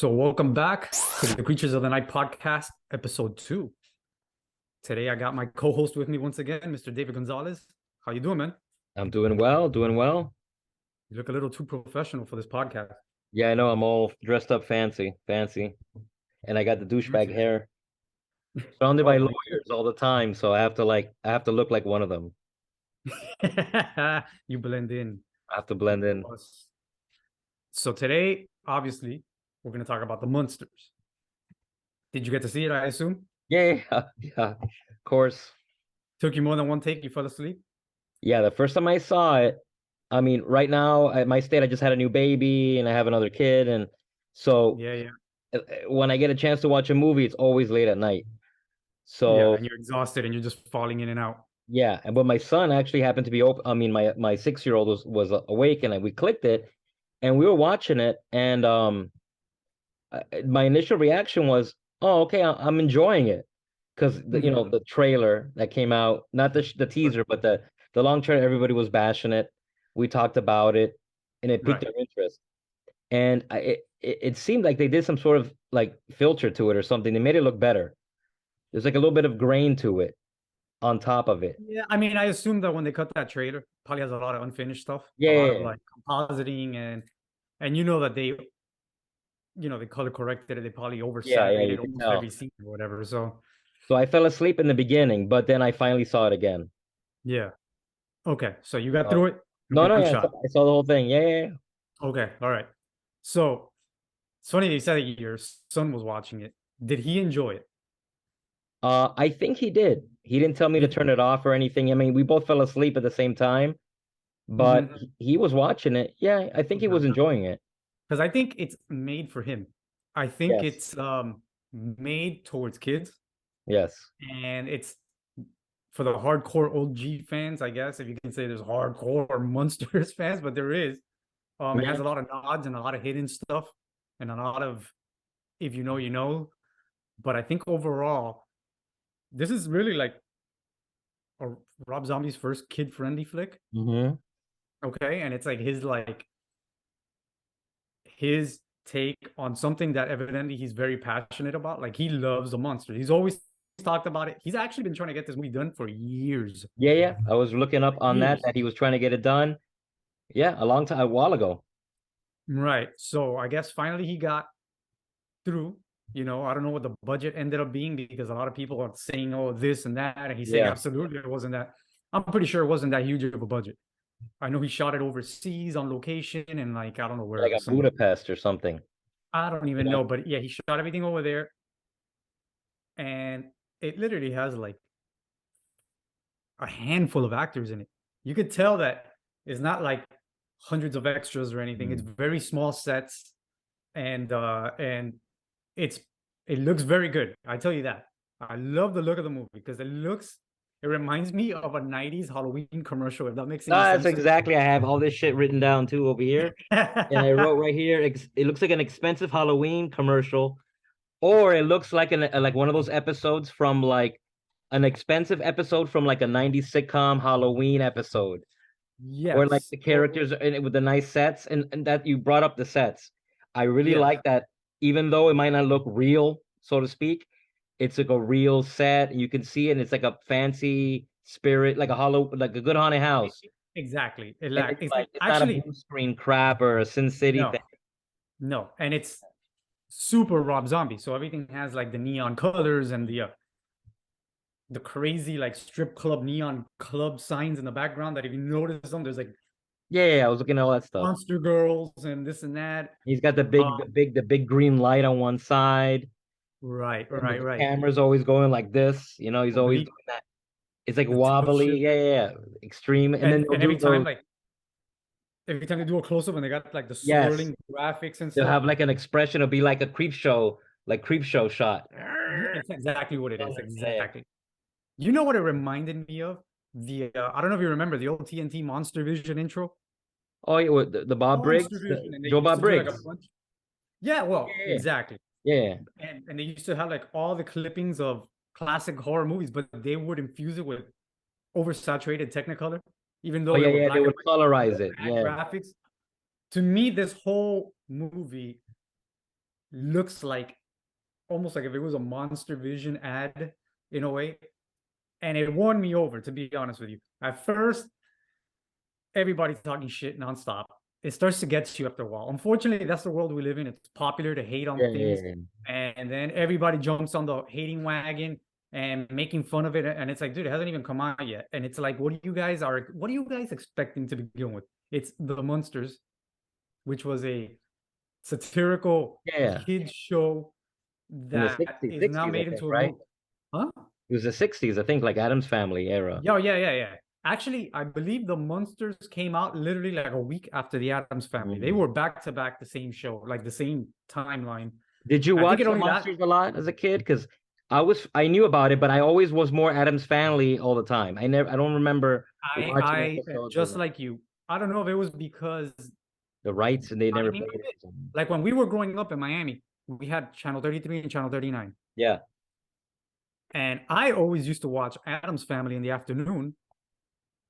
So welcome back to the Creatures of the Night podcast, episode 2. Today I got my co-host with me once again, Mr. David Gonzalez. How you doing, man? I'm doing well, doing well. You look a little too professional for this podcast. Yeah, I know I'm all dressed up fancy. And I got the douchebag hair. Surrounded by Oh, lawyers all the time, so I have to look like one of them. you blend in. I have to blend in. So today, obviously, we're going to talk about the Munsters. Did you get to see it, I assume? Yeah, yeah, of course. Took you more than one take? You fell asleep? Yeah, the first time I saw it, I mean, right now at my state, I just had a new baby and I have another kid, and so Yeah. when I get a chance to watch a movie, it's always late at night. Yeah, So and you're exhausted and you're just falling in and out. yeah, but my son actually happened to be open. I mean, my 6-year-old was awake, and we clicked it, and we were watching it, and my initial reaction was, "Oh, okay, I'm enjoying it," because the trailer that came out, not the teaser, but the long trailer, everybody was bashing it. We talked about it, and it piqued Right. their interest. And it seemed like they did some sort of like filter to it or something. They made it look better. There's like a little bit of grain to it on top of it. Yeah, I mean, I assume that when they cut that trailer, probably has a lot of unfinished stuff, a lot of Yeah, like compositing and you know that they color corrected it, they probably yeah, oversaturated you can almost tell. every scene or whatever. So So I fell asleep in the beginning, but then I finally saw it again. yeah. Okay. So you got Oh, through it. no, no, Good yeah, shot. I saw the whole thing. Yeah, yeah, yeah. Okay. All right. So it's funny that you said that your son was watching it. Did he enjoy it? I think he did. He didn't tell me to turn it off or anything. I mean, we both fell asleep at the same time, but Mm-hmm. he was watching it. Yeah, I think he was enjoying it. Because I think it's made for him. I think Yes, it's made towards kids. yes. And it's for the hardcore OG fans, I guess, if you can say there's hardcore Munsters fans, but there is. It has Yeah, a lot of nods and a lot of hidden stuff and a lot of if you know, you know. But I think overall, this is really like a Rob Zombie's first kid-friendly flick. hmm. Okay. And it's like his take on something that evidently he's very passionate about. Like he loves the monster. He's always talked about it. He's actually been trying to get this movie done for years. Yeah, yeah. I was looking up on Years. that he was trying to get it done. Yeah, a long time, a while ago. Right. So I guess finally he got through. I don't know what the budget ended up being because a lot of people are saying, oh, this and that. And he's saying, Yeah, absolutely, it wasn't that. I'm pretty sure it wasn't that huge of a budget. I know he shot it overseas on location and like, I don't know like where, a Budapest or something. I don't even Yeah, know. But yeah, he shot everything over there. And it literally has like a handful of actors in it. You could tell that it's not like hundreds of extras or anything. It's mm. very small sets and it's it looks very good. I tell you that. I love the look of the movie because it reminds me of a 90s Halloween commercial, if that makes No, any that's sense to exactly. I have all this shit written down too over here, you. and I wrote right here. It looks like an expensive Halloween commercial, or it looks like like one of those episodes from like an expensive episode from like a 90s sitcom Halloween episode, where like Yes. the characters are in it with the nice sets, and that you brought up the sets. I really Yes. like that, even though it might not look real, so to speak. It's like a real set, and you can see it, and it's like a fancy spirit, like like a good haunted house. Exactly. And it's It's like it's not a actually blue screen crap or a Sin City no, thing. no. And it's super Rob Zombie. So everything has like the neon colors and the crazy like strip club neon club signs in the background that if you notice them, there's like Yeah, yeah, I was looking at all that stuff. monster girls and this and that. He's got Um, the big green light on one side, right, and right, the right. camera's always going like this. He's always Oblique, doing that. It's like the tilt wobbly. shift. Yeah, yeah, yeah. Extreme. And then they'll And do those. every time they do a close up and they got like the Yes, swirling graphics and they'll stuff. have like an expression. It'll be like a creep show shot. It's exactly what it is. Yeah. Exactly. You know what it reminded me of? I don't know if you remember the old TNT Monster Vision intro. Oh, yeah, the Bob Monster Briggs, Vision, and they Joe used Bob to do like a Briggs. bunch. Yeah, well, Yeah, exactly. yeah. And they used to have like all the clippings of classic horror movies, but they would infuse it with oversaturated Technicolor, even Oh, though they yeah, were yeah. They black and would colorize white, it. bad Yeah. graphics. To me, this whole movie looks like almost like if it was a Monster Vision ad in a way. And it won me over, to be honest with you. At first, everybody's talking shit nonstop. It starts to get to you after a while. Unfortunately, that's the world we live in. It's popular to hate on Yeah, yeah, things, yeah. and then everybody jumps on the hating wagon and making fun of it. And it's like, dude, it hasn't even come out yet. And it's like, what are you guys expecting to begin with? It's the Munsters, which was a satirical Yeah. kids show In the that 60s, is now 60s, I made think, into a right? movie. Huh? It was the 60s, I think, like Adam's Family era. Yeah, yeah, yeah, yeah. Actually, I believe the Munsters came out literally like a week after the Addams Family. They Mm. were back to back the same show, like the same timeline. Did you I think watch it the only lasted. Monsters a lot as a kid? Because I knew about it, but I always was more Adam's Family all the time. I don't remember watching I episodes of just like you. I don't know if it was because the rights and they never timing played of it it. or something. Like when we were growing up in Miami, we had Channel 33 and Channel 39. Yeah. And I always used to watch Addams Family in the afternoon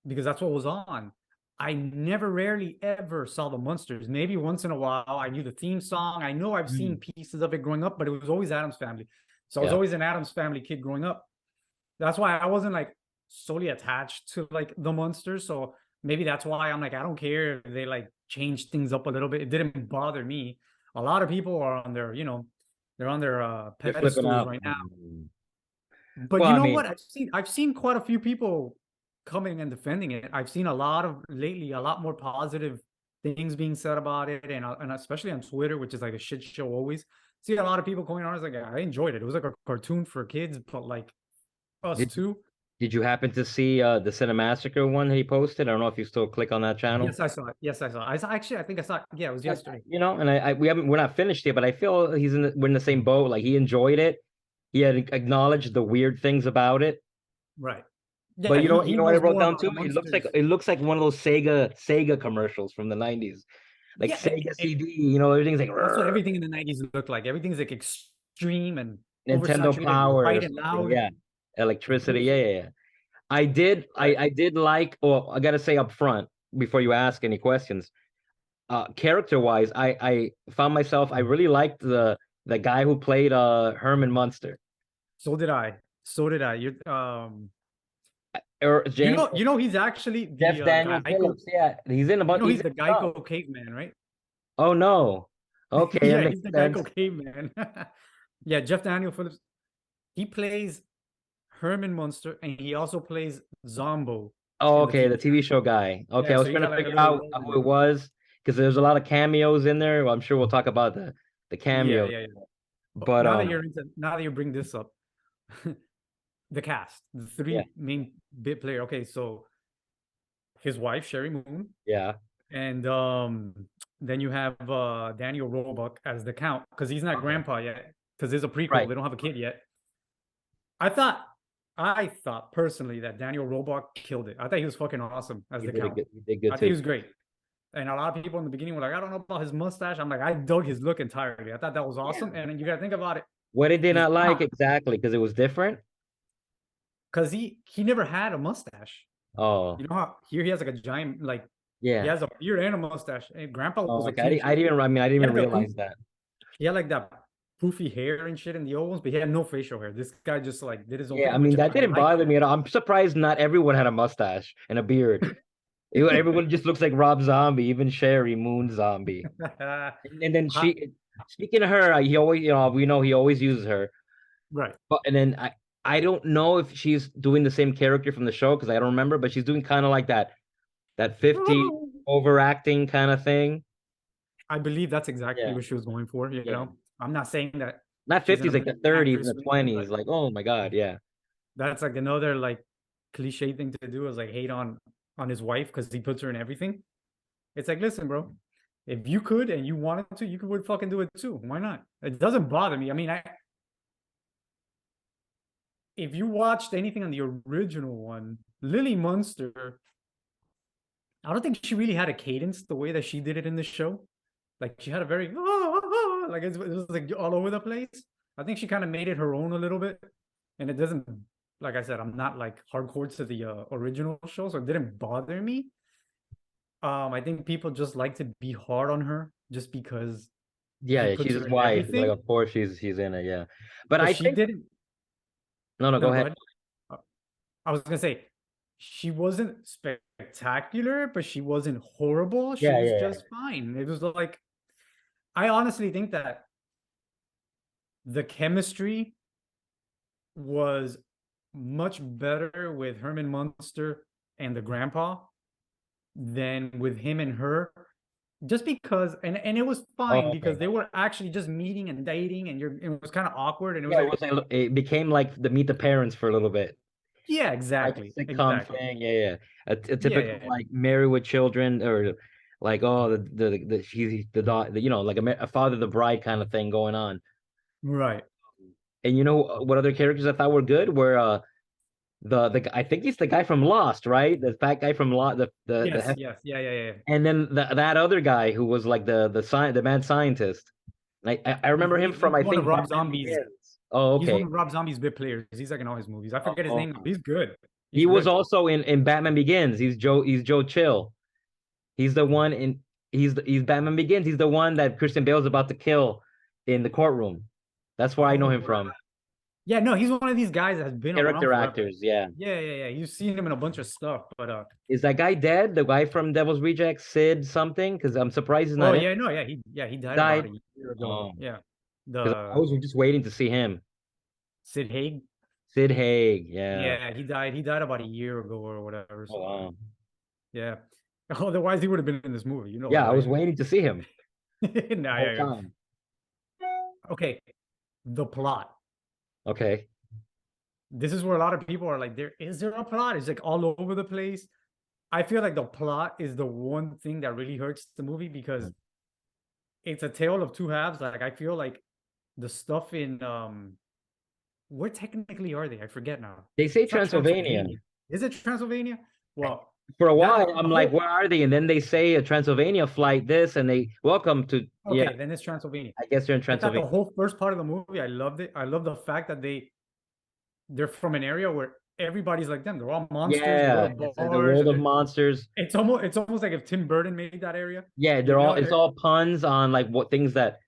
because that's what was on. I never rarely ever saw the Munsters. Maybe once in a while I knew the theme song. I know I've seen Mm. pieces of it growing up, but it was always Addams Family. So I was Yeah. always an Addams Family kid growing up. That's why I wasn't like solely attached to like the Munsters. So maybe that's why I'm like, I don't care if they like change things up a little bit. It didn't bother me. A lot of people are on their, they're on their They're flipping pedestals out. right now. Mm. But Well, you I know mean, what? I've seen quite a few people coming and defending it. I've seen a lot of lately, a lot more positive things being said about it, and especially on Twitter, which is like a shit show always. See a lot of people going on. It's like I enjoyed it. It was like a cartoon for kids, but like us did too. did you happen to see the Cinemassacre one he posted? I don't know if you still click on that channel. Yes, I saw it. Yes, I saw it. Actually, I think I saw it. Yeah, it was yesterday. You know, and we're not finished yet, but I feel we're in the same boat. Like he enjoyed it. He had acknowledged the weird things about it. Right. But Yeah, he you know what I knows wrote more down about too? the monsters. It looks like one of those Sega commercials from the 90s. Like Yeah, Sega CD, you know, everything's like that's what "Rrr," everything in the 90s looked like. Everything's like extreme and Nintendo oversaturated and Power or bright and something. loud. Yeah. It Electricity. was Yeah, yeah, yeah. right. I did like, well, I gotta say up front before you ask any questions. Character wise, I found myself I really liked the guy who played Herman Munster. So did I. So did I. Or James He's actually the Jeff Daniel Geico. Phillips. Yeah, he's He's in the stuff. Geico caveman, right? Oh no. Okay, that Yeah, makes he's the sense. Geico caveman. Yeah, Jeff Daniel Phillips. He plays Herman Munster, and he also plays Zombo Oh, in the okay, TV the show. TV show guy. Okay, Yeah, I so was he trying got to like a figure little out role in who it it. was because there's a lot of cameos in there. Well, I'm sure we'll talk about the Yeah, cameos. yeah, yeah. But But now that you bring this up, the cast, the yeah, three main bit player. Okay, so his wife Sherry Moon, yeah, and then you have Daniel Roebuck as the Count because he's not okay, grandpa yet because there's a prequel. right. They don't have a kid yet. I thought I thought personally that Daniel Roebuck killed it. I thought he was fucking awesome as the Count. He did I good think he too. was great. And a lot of people in the beginning were like, I don't know about his mustache. I'm like, I dug his look entirely. I thought that was awesome. Yeah. And then you got to think about it. What did they He's not the like Count exactly? Because it was different. because he never had a mustache. Oh, You know how here he has like a giant like he yeah. has a beard and a mustache. And Grandpa Oh, was a okay. clean I shaven. didn't. I mean, I didn't He even had the poof. realize that. He had like that poofy hair and shit in the old ones, but he had no facial hair. This guy just like did his own Yeah, I thing, mean, which that I didn't like. bother me at all. I'm surprised not everyone had a mustache and a beard. Everyone just looks like Rob Zombie, even Sherry Moon Zombie. And then speaking of her, he always, we know he always uses her. Right. But and then I don't know if she's doing the same character from the show because I don't remember, but she's doing kind of like that 50 overacting kind of thing. I believe that's exactly Yeah, what she was going for. yeah. I'm not saying that Not she's an 50s, like the amazing 30s actress and or the anything, 20s. but Like, oh my God, yeah. that's like another like cliche thing to do is like hate on his wife because he puts her in everything. It's like, listen, bro, if you could and you wanted to, you could fucking do it too. Why not? It doesn't bother me. I mean, if you watched anything on the original one, Lily Munster, I don't think she really had a cadence the way that she did it in the show. Like she had a very like it was like all over the place. I think she kind of made it her own a little bit, and it doesn't. Like I said, I'm not like hardcore to the original show, so it didn't bother me. I think people just like to be hard on her just because. Yeah, He yeah, puts she's her his in wife. Like, everything, of course, she's in it. Yeah, but but I she think didn't. no, no, go No, go ahead. ahead. Uh, I was gonna say she wasn't spectacular, but she wasn't horrible. She Yeah, was yeah, just fine. It was like I honestly think that the chemistry was much better with Herman Munster and the grandpa than with him and her. Just because, and it was yeah. fine Oh, because okay. they were actually just meeting and dating, and it was kind of awkward, and it was Yeah, like, it became like the Meet the Parents for a little bit, yeah, like exactly, a sitcom exactly, thing. Yeah, yeah. A yeah, typical yeah, yeah. like Married with Children or like oh the she's the daughter, you know, like a Father the Bride kind of thing going on. Right. And you know what other characters I thought were good were I think he's the guy from Lost, right? The fat guy from Lost, Yes, yes, yeah, yeah, yeah. and then that other guy who was like the mad scientist. I remember him from He's I one of think Rob Batman Zombie's. Begins. Oh, He's one okay. of Rob Zombie's bit players. He's like in all his movies. I forget his name. Oh, He's good. he He's was good. also in Batman Begins. He's Joe Chill. He's the one in he's Batman Begins. He's the one that Christian Bale's about to kill in the courtroom. That's where I know Oh, him from. yeah. No, he's one of these guys that has been around Character forever. actors, yeah. Yeah, yeah, yeah. You've seen him in a bunch of stuff, but Is that guy dead? The guy from Devil's Rejects, Sid something? Because I'm surprised he's oh not in. yeah, no, he He died about died. a year ago. Oh, Yeah, because I the was just waiting to see him. Sid Haig. Sid Haig, yeah. Yeah, he died. He died about a year ago or whatever. Oh, So wow. yeah. Otherwise, he would have been in this movie. You know that, Yeah, I was right? waiting to see him the Nah, whole yeah, yeah. time. Okay, the plot. Okay. This is where a lot of people are like, there a plot? It's like all over the place. I feel like the plot is the one thing that really hurts the movie because it's a tale of two halves. Like I feel like the stuff in where technically are they? I forget now. They say It's not Transylvania. Transylvania. Is it Transylvania? Well, For a that while, the I'm like, whole where are they? And then they say a Transylvania flight, this, and they welcome to, yeah, okay, then it's Transylvania. I guess they're in I thought the Transylvania. whole first part of the movie, I loved it. I love the fact that they're from an area where everybody's like them. They're all monsters. They go Yeah, to it's the bars. world of monsters. It's almost like if Tim Burton made that area. Yeah, You know, it's all puns on like what things that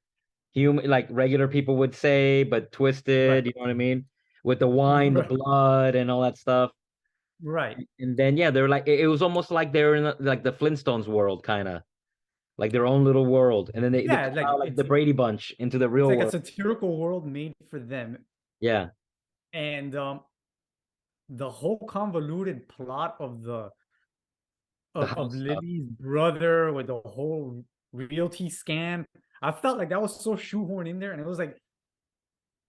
human, like regular people would say, but right, twisted, you know what I mean? With the wine, the right, blood, and all that stuff. right. And then, yeah, they're like, it was almost like they're in like the Flintstones world, kind of like their own little world. And then they Yeah, come like out like the Brady Bunch into the it's real like a world. satirical world made for them, Yeah, and the whole convoluted plot of the the of house stuff. Lily's brother with the whole realty scam. I felt like that was so shoehorned in there, and it was like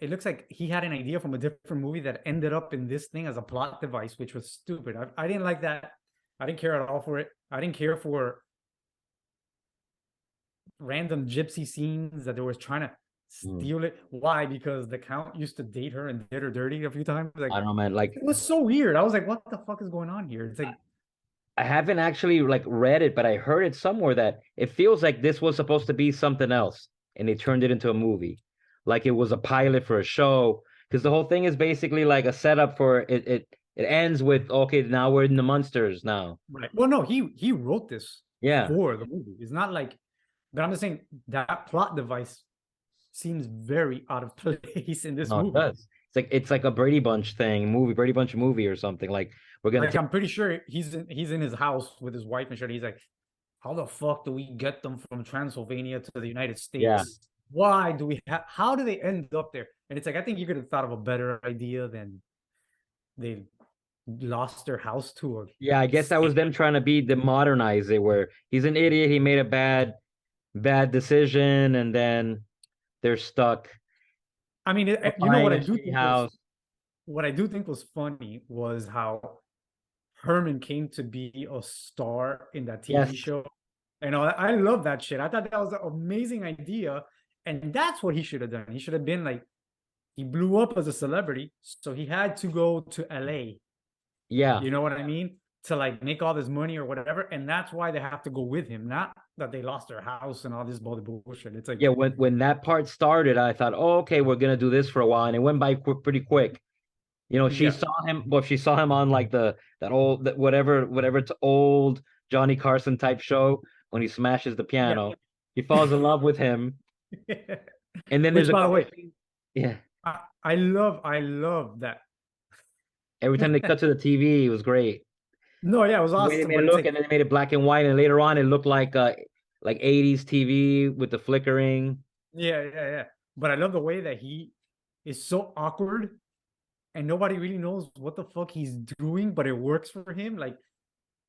it looks like he had an idea from a different movie that ended up in this thing as a plot device, which was stupid. I didn't like that. I didn't care at all for it. I didn't care for random gypsy scenes that they were trying to Mm. steal it. Why? Because the count used to date her and did her dirty a few times. I Like don't know, man. Like, it was so weird. I was like, what the fuck is going on here? It's like I haven't actually like read it, but I heard it somewhere that it feels like this was supposed to be something else, and they turned it into a movie, like it was a pilot for a show. Because the whole thing is basically like a setup for it. It ends with okay, now we're in the Munsters now. right. Well, no, he wrote this Yeah, for the movie. It's not like, but I'm just saying that plot device seems very out of place in this no, it movie. does. It's like a Brady Bunch thing, movie, Brady Bunch movie or something. Like we're gonna Like take. I'm pretty sure he's in his house with his wife and shit. He's like, how the fuck do we get them from Transylvania to the United Yeah, States? Why do we have? How do they end up there? And it's like I think you could have thought of a better idea than they lost their house to a yeah. I guess that was them trying to be the modernize it, where he's an idiot, he made a bad decision, and then they're stuck. I mean, you know Buying a shitty house. what I do think was funny was how Herman came to be a star in that TV Yes. show. And I love that shit. I thought that was an amazing idea. And that's what he should have done. He should have been like, he blew up as a celebrity. So he had to go to LA. Yeah. You know what I mean? To like make all this money or whatever. And that's why they have to go with him. Not that they lost their house and all this bullshit. It's like, Yeah. When that part started, I thought, oh, okay, we're gonna do this for a while, and it went by pretty quick. You know, she yeah, saw him, well, she saw him on like that old that whatever it's old Johnny Carson type show when he smashes the yeah. piano. She falls in love with him, And then there's Which, a by the couple way, scenes, yeah. I love that. Every time they cut to the TV, it was great. No, yeah, it was The way they awesome, made but it it's look, like, and then they made it black and white, and later on it looked like 80s TV with the flickering. yeah, yeah, yeah. But I love the way that he is so awkward and nobody really knows what the fuck he's doing, but it works for him. Like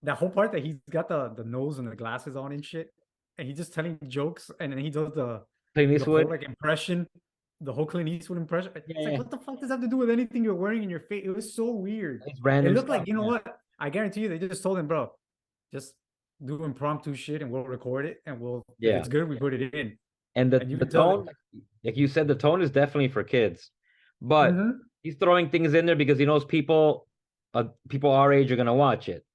that whole part that he's got the nose and the glasses on and shit, and he's just telling jokes, and then he does Clint the whole Eastwood. like impression, the whole Clint Eastwood impression. Yeah, It's like, yeah. what the fuck does that have to do with anything you're wearing in your face? It was so weird. It's It random looked stuff. like, you know Yeah. what? I guarantee you, they just told him, bro, just do impromptu shit, and we'll record it, and we'll, if Yeah. it's good, we put it in, And and you the can tell that. tone, like you said, the tone is definitely for kids, but Mhm. he's throwing things in there because he knows people our age are gonna watch it.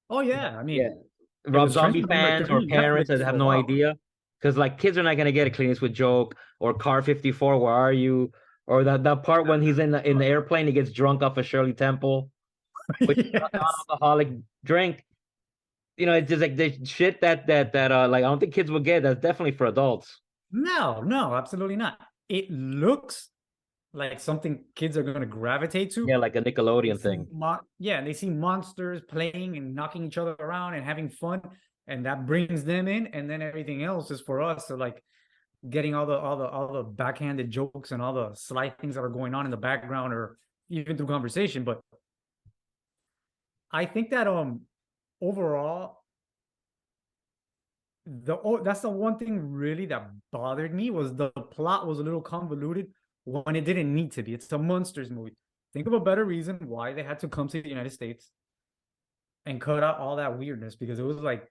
Oh yeah, I Yeah, mean, it Rob was Zombie trending on like fans or parents that Netflix for have a no while. idea, because like kids are not gonna get a Clint Eastwood joke or Car 54, where are you? Or that part when he's in the airplane, he gets drunk off of Shirley Temple, which is a Yes. non-alcoholic drink. You know, it's just like the shit that like I don't think kids will get. That's definitely for adults. No, no, absolutely not. It looks like something kids are going to gravitate to. Yeah, like a They Nickelodeon see thing. yeah, and they see monsters playing and knocking each other around and having fun, and that brings them in, and then everything else is for us. So like getting all the backhanded jokes and all the sly things that are going on in the background or even through conversation. But I think that overall that's the one thing really that bothered me was the plot was a little convoluted when it didn't need to be. It's a Munsters movie. Think of a better reason why they had to come to the United States and cut out all that weirdness, because it was like,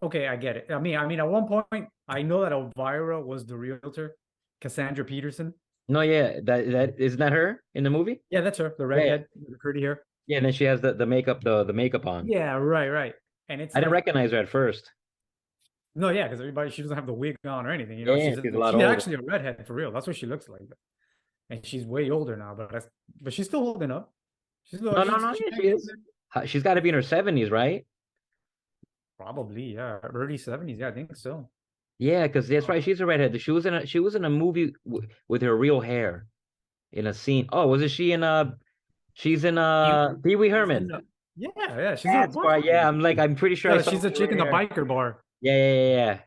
okay, I get it. I mean, at one point, I know that Elvira was the realtor, Cassandra Peterson. No, yeah, that isn't that her in the movie? Yeah, that's her, the Yeah, yeah, redhead, the curly hair. yeah. And then she has the makeup the makeup on. Yeah, right, right. And it's I didn't like, recognize her at first. no, yeah, because everybody, she doesn't have the wig on or anything. Yeah, she's a lot She's older. actually a redhead for real. That's what she looks like. And she's way older now, but she's still holding up. She's No, still no, no. she Yeah, she hangs in is. there. She's got to be in her 70s, right? Probably, yeah, early 70s. Yeah, I think so. Yeah, because that's Uh, right. She's a redhead. She was in a movie with her real hair in a scene. Oh, wasn't she in she's in Pee- Pee Wee she's Herman. in yeah, yeah, she's in a That's bunch why. of Yeah, movies. I'm pretty sure I Yeah, saw her she's a with chick red in the hair. biker bar. Yeah, yeah, yeah,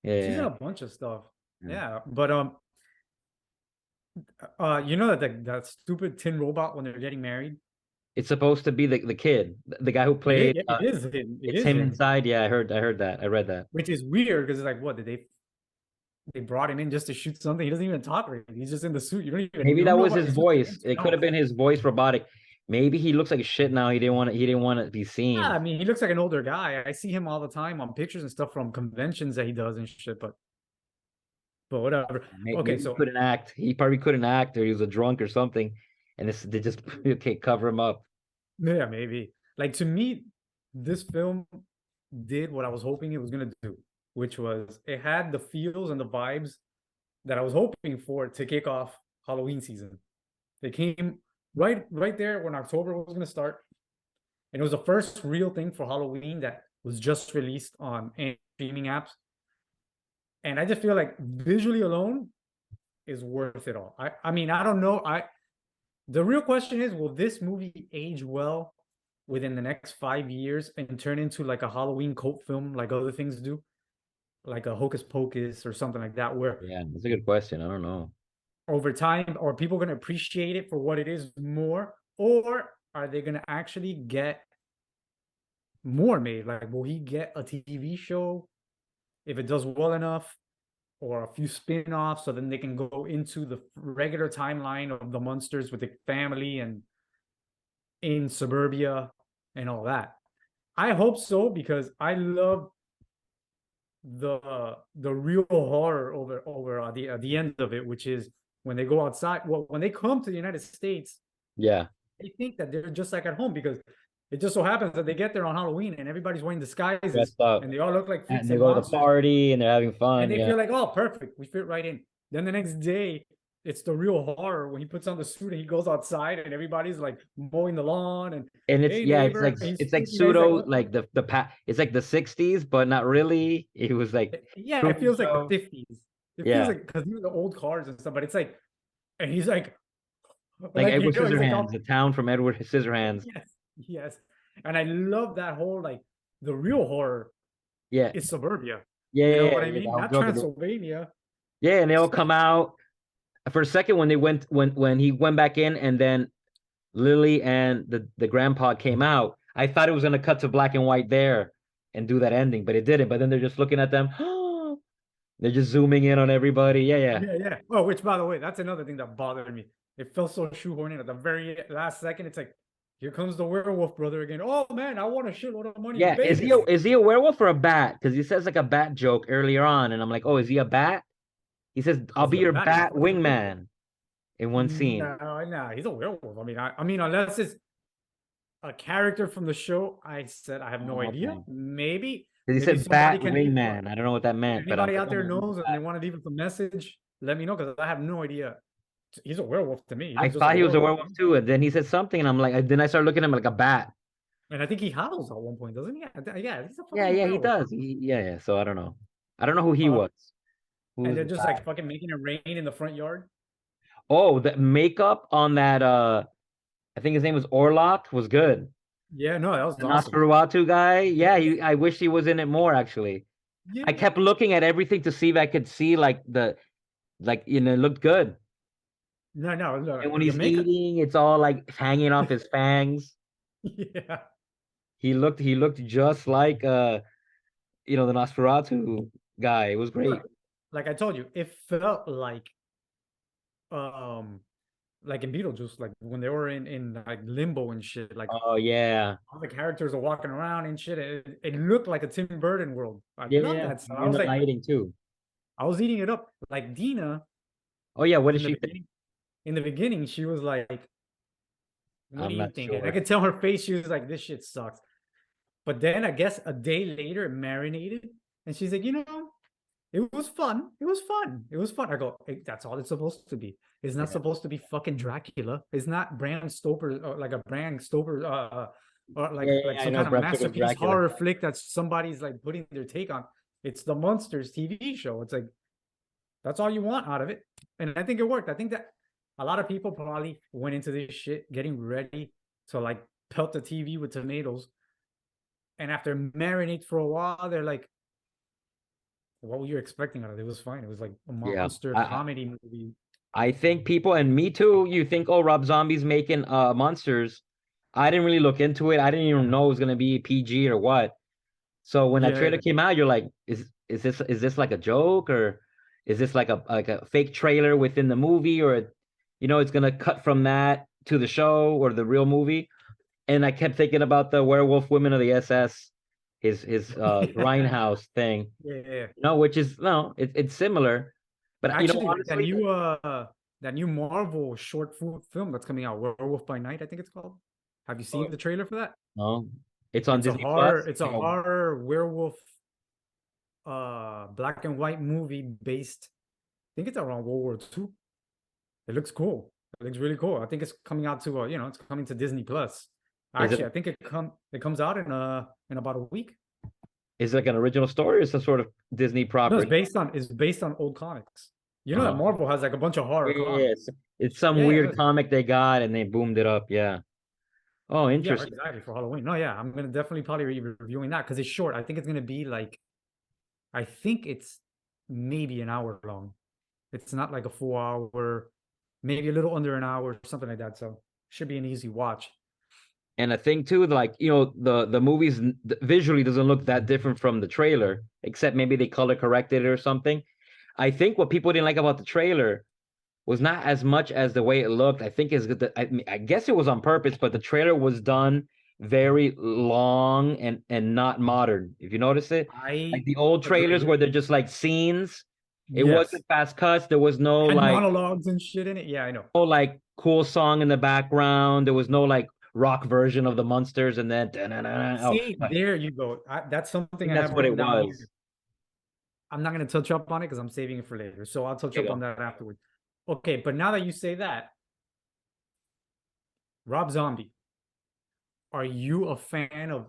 yeah, She's in yeah. a bunch of stuff. Yeah. Yeah, but you know that that stupid tin robot when they're getting married. It's supposed to be the kid, the guy who played. Yeah, it is him. It It's is him him, inside. Yeah, I heard that. I read that. which is weird because it's like, what did they brought him in just to shoot something? He doesn't even talk right. He's just in the suit. Maybe You don't that know was what his it's just voice. him to It could know. have been his voice robotic. Maybe he looks like shit now. He didn't want to be Yeah, seen. I mean, he looks like an older guy. I see him all the time on pictures and stuff from conventions that he does and shit. But whatever. Okay, Maybe he so couldn't act. He probably couldn't act, or he was a drunk or something, and they just okay cover him up. yeah, maybe. Like to me, this film did what I was hoping it was gonna do, which was it had the feels and the vibes that I was hoping for to kick off Halloween season. They came right there when October was gonna start, and it was the first real thing for Halloween that was just released on any streaming apps. And I just feel like visually alone is worth it all. I mean, I don't know. The real question is, will this movie age well within the next 5 years and turn into like a Halloween cult film like other things do? Like a Hocus Pocus or something like that, where Yeah, that's a good question. I don't know. over time, are people going to appreciate it for what it is more? Or are they going to actually get more made? Like, will he get a TV show if it does well enough? Or a few spin-offs so then they can go into the regular timeline of the Munsters with the family and in suburbia and all that. I hope so because I love the real horror over at the end of it, which is when they go outside. Well, when they come to the United States, Yeah, they think that they're just like at home because it just so happens that they get there on Halloween and everybody's wearing disguises dressed up, and they all look like freaks and they and go to the monsters, party and they're having and fun. they Yeah, feel like, oh, perfect, we fit right in. Then the next day it's the real horror when he puts on the suit and he goes outside and everybody's like mowing the lawn and And it's hey yeah, neighbor, and he's it's like sitting there, he's like, pseudo what? like it's like the 60s, but not really. It was like Yeah, it Truman feels like the Show. 50s. It feels Yeah. like because these are the old cars and stuff, but it's like, and he's Like like Edward he's like, Scissorhands, oh the town from Edward Scissorhands. yes, yes, and I love that whole like the real horror Yeah. is suburbia. Yeah, You yeah, know yeah, what I yeah. mean? The Not joke. Transylvania. Yeah, and they all come out for a second when they went when he went back in, and then Lily and the grandpa came out. I thought it was gonna cut to black and white there and do that ending, but it didn't. But then they're just looking at them. They're just zooming in on everybody. Yeah, yeah. Yeah, yeah. Oh, which by the way, that's another thing that bothered me. It felt so shoehorned in at the very last second. It's like, here comes the werewolf brother again. Oh man, I want a shitload of money in Yeah, Vegas. is he a werewolf or a bat? Because he says like a bat joke earlier on, and I'm like, oh, is he a bat? He says, "I'll Is be he a your bat? He's a bat fucking werewolf. wingman" in one scene. No, no, he's a werewolf. I mean, unless it's a character from the show. I said I have no Oh, idea. okay. Maybe, Because he maybe said somebody bat can leave. wingman. I don't know what that meant, but I'm Anybody like, out there oh, he's knows and they bat. want to leave us a message, let me know because I have no idea. He's a werewolf to me. He I looks just like thought a he was a werewolf. werewolf too, and then he said something, and I'm like, then I started looking at him like a bat. And I think he howls at one point, doesn't he? Yeah, yeah, he's a Yeah, fucking yeah, he werewolf. does. Yeah, yeah. So I don't know. I don't know who he Uh, was. Who and was they're the just bat? like fucking making it rain in the front yard. Oh, the makeup on that I think his name was Orlok was good. Yeah, no, that was The awesome. Nosferatu guy. Yeah, I wish he was in it more actually. I Yeah. kept looking at everything to see if I could see like it looked good. No, no, And no. when The he's makeup. eating, it's all like hanging off his fangs. Yeah. He looked just like the Nosferatu guy. It was great. Look, like I told you, it felt um like in Beetlejuice, like when they were in like limbo and shit, like Oh yeah. all the characters are walking around and shit. It looked like a Tim Burton world. I Yeah, love yeah. that stuff. And the lighting too. I was eating it up. Like Dina Oh yeah, what did in the she think? beginning, she was like, "What do I'm you not think?" And I sure. could tell her face. She was like, "This shit sucks." But then I guess a day later, it marinated, and she's like, it was fun. It was fun. It was fun. I go, "Hey, that's all it's supposed to be. It's not Yeah. supposed to be fucking Dracula. It's not Bram Stoker, like a Bram Stoker, or Yeah, yeah, like yeah, I some know kind of Bram Stoker's masterpiece Dracula. horror flick that somebody's like putting their take on. It's the Munsters TV show. It's like that's all you want out of it, and I think it worked. I think that a lot of people probably went into this shit getting ready to like pelt the TV with tomatoes, and after marinate for a while, they're like, what were you expecting out of it? It was fine. It was like a Yeah. monster I comedy movie. I think people, and me too, you think, oh, Rob Zombie's making monsters. I didn't really look into it. I didn't even know it was gonna be PG or what. So when that Yeah, trailer yeah. came out, you're like, is this like a joke, or is this like a fake trailer within the movie, or it's gonna cut from that to the show or the real movie? And I kept thinking about the Werewolf Women of the SS, his grindhouse thing, Yeah. which is no, it's similar, but Actually, like honestly, that new Marvel short film that's coming out, Werewolf by Night, I think it's called. Have you seen oh, the trailer for that? no, it's on Disney Plus. It's a horror werewolf black and white movie based. I think it's around World War II. It looks cool. It looks really cool. I think it's coming out to it's coming to Disney Plus. Is Actually, it I think it comes out in about a week. is it like an original story, or is it some sort of Disney No, property? it's based on old comics. You know that Uh, Marvel has like a bunch of horror yeah, comics. it's some Yeah, yeah, weird comic they got and they boomed it up. Yeah. Oh, yeah, interesting. exactly for Halloween. No, yeah, I'm gonna definitely probably be reviewing that because it's short. I think it's gonna be like, I think it's maybe an hour long. It's not like a full hour, maybe a little under an hour, something like that. So should be an easy watch. And I think too, like the movies visually doesn't look that different from the trailer, except maybe they color corrected it or something. I think what people didn't like about the trailer was not as much as the way it looked. I think is that I guess it was on purpose, but the trailer was done very long and not modern. If you notice it, like I the old trailers agree. where they're just like scenes. It Yes, wasn't fast cuts. There was no had like monologues and shit in it. Yeah, I know. cool song in the background. There was no like rock version of the Munsters, and then oh, See, I there you go. That's something think I that's have what it written down was. here. I'm not gonna touch up on it because I'm saving it for later. So I'll touch There you up on go. that afterwards. Okay, but now that you say that, Rob Zombie, are you a fan of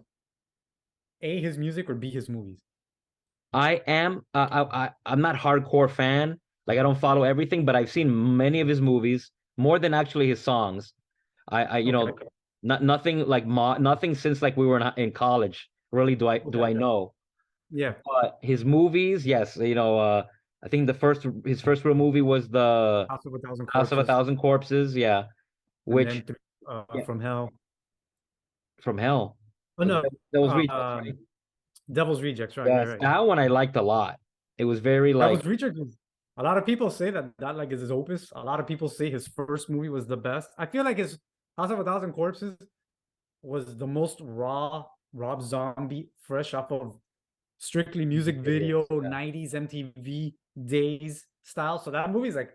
A, his music, or B, his movies? I am I'm not hardcore fan. Like I don't follow everything, but I've seen many of his movies, more than actually his songs. I you Okay, know, nothing like nothing since like we were in college. Really, do okay, I okay. know? Yeah, But his movies, yes, I think the first his first real movie was the House of a Thousand House of a Corpses, Thousand Corpses, yeah, and which then yeah, From Hell. from Hell. Oh no, That was Rejects, uh, right? Devil's Rejects. Right, right, Yes, right. that one I liked a lot. It was very like, Devil's Rejects is. A lot of people say that like is his opus. A lot of people say his first movie was the best. I feel like his House of a Thousand Corpses was the most raw Rob Zombie, fresh off of strictly music video videos, yeah. 90s MTV days style. So that movie's like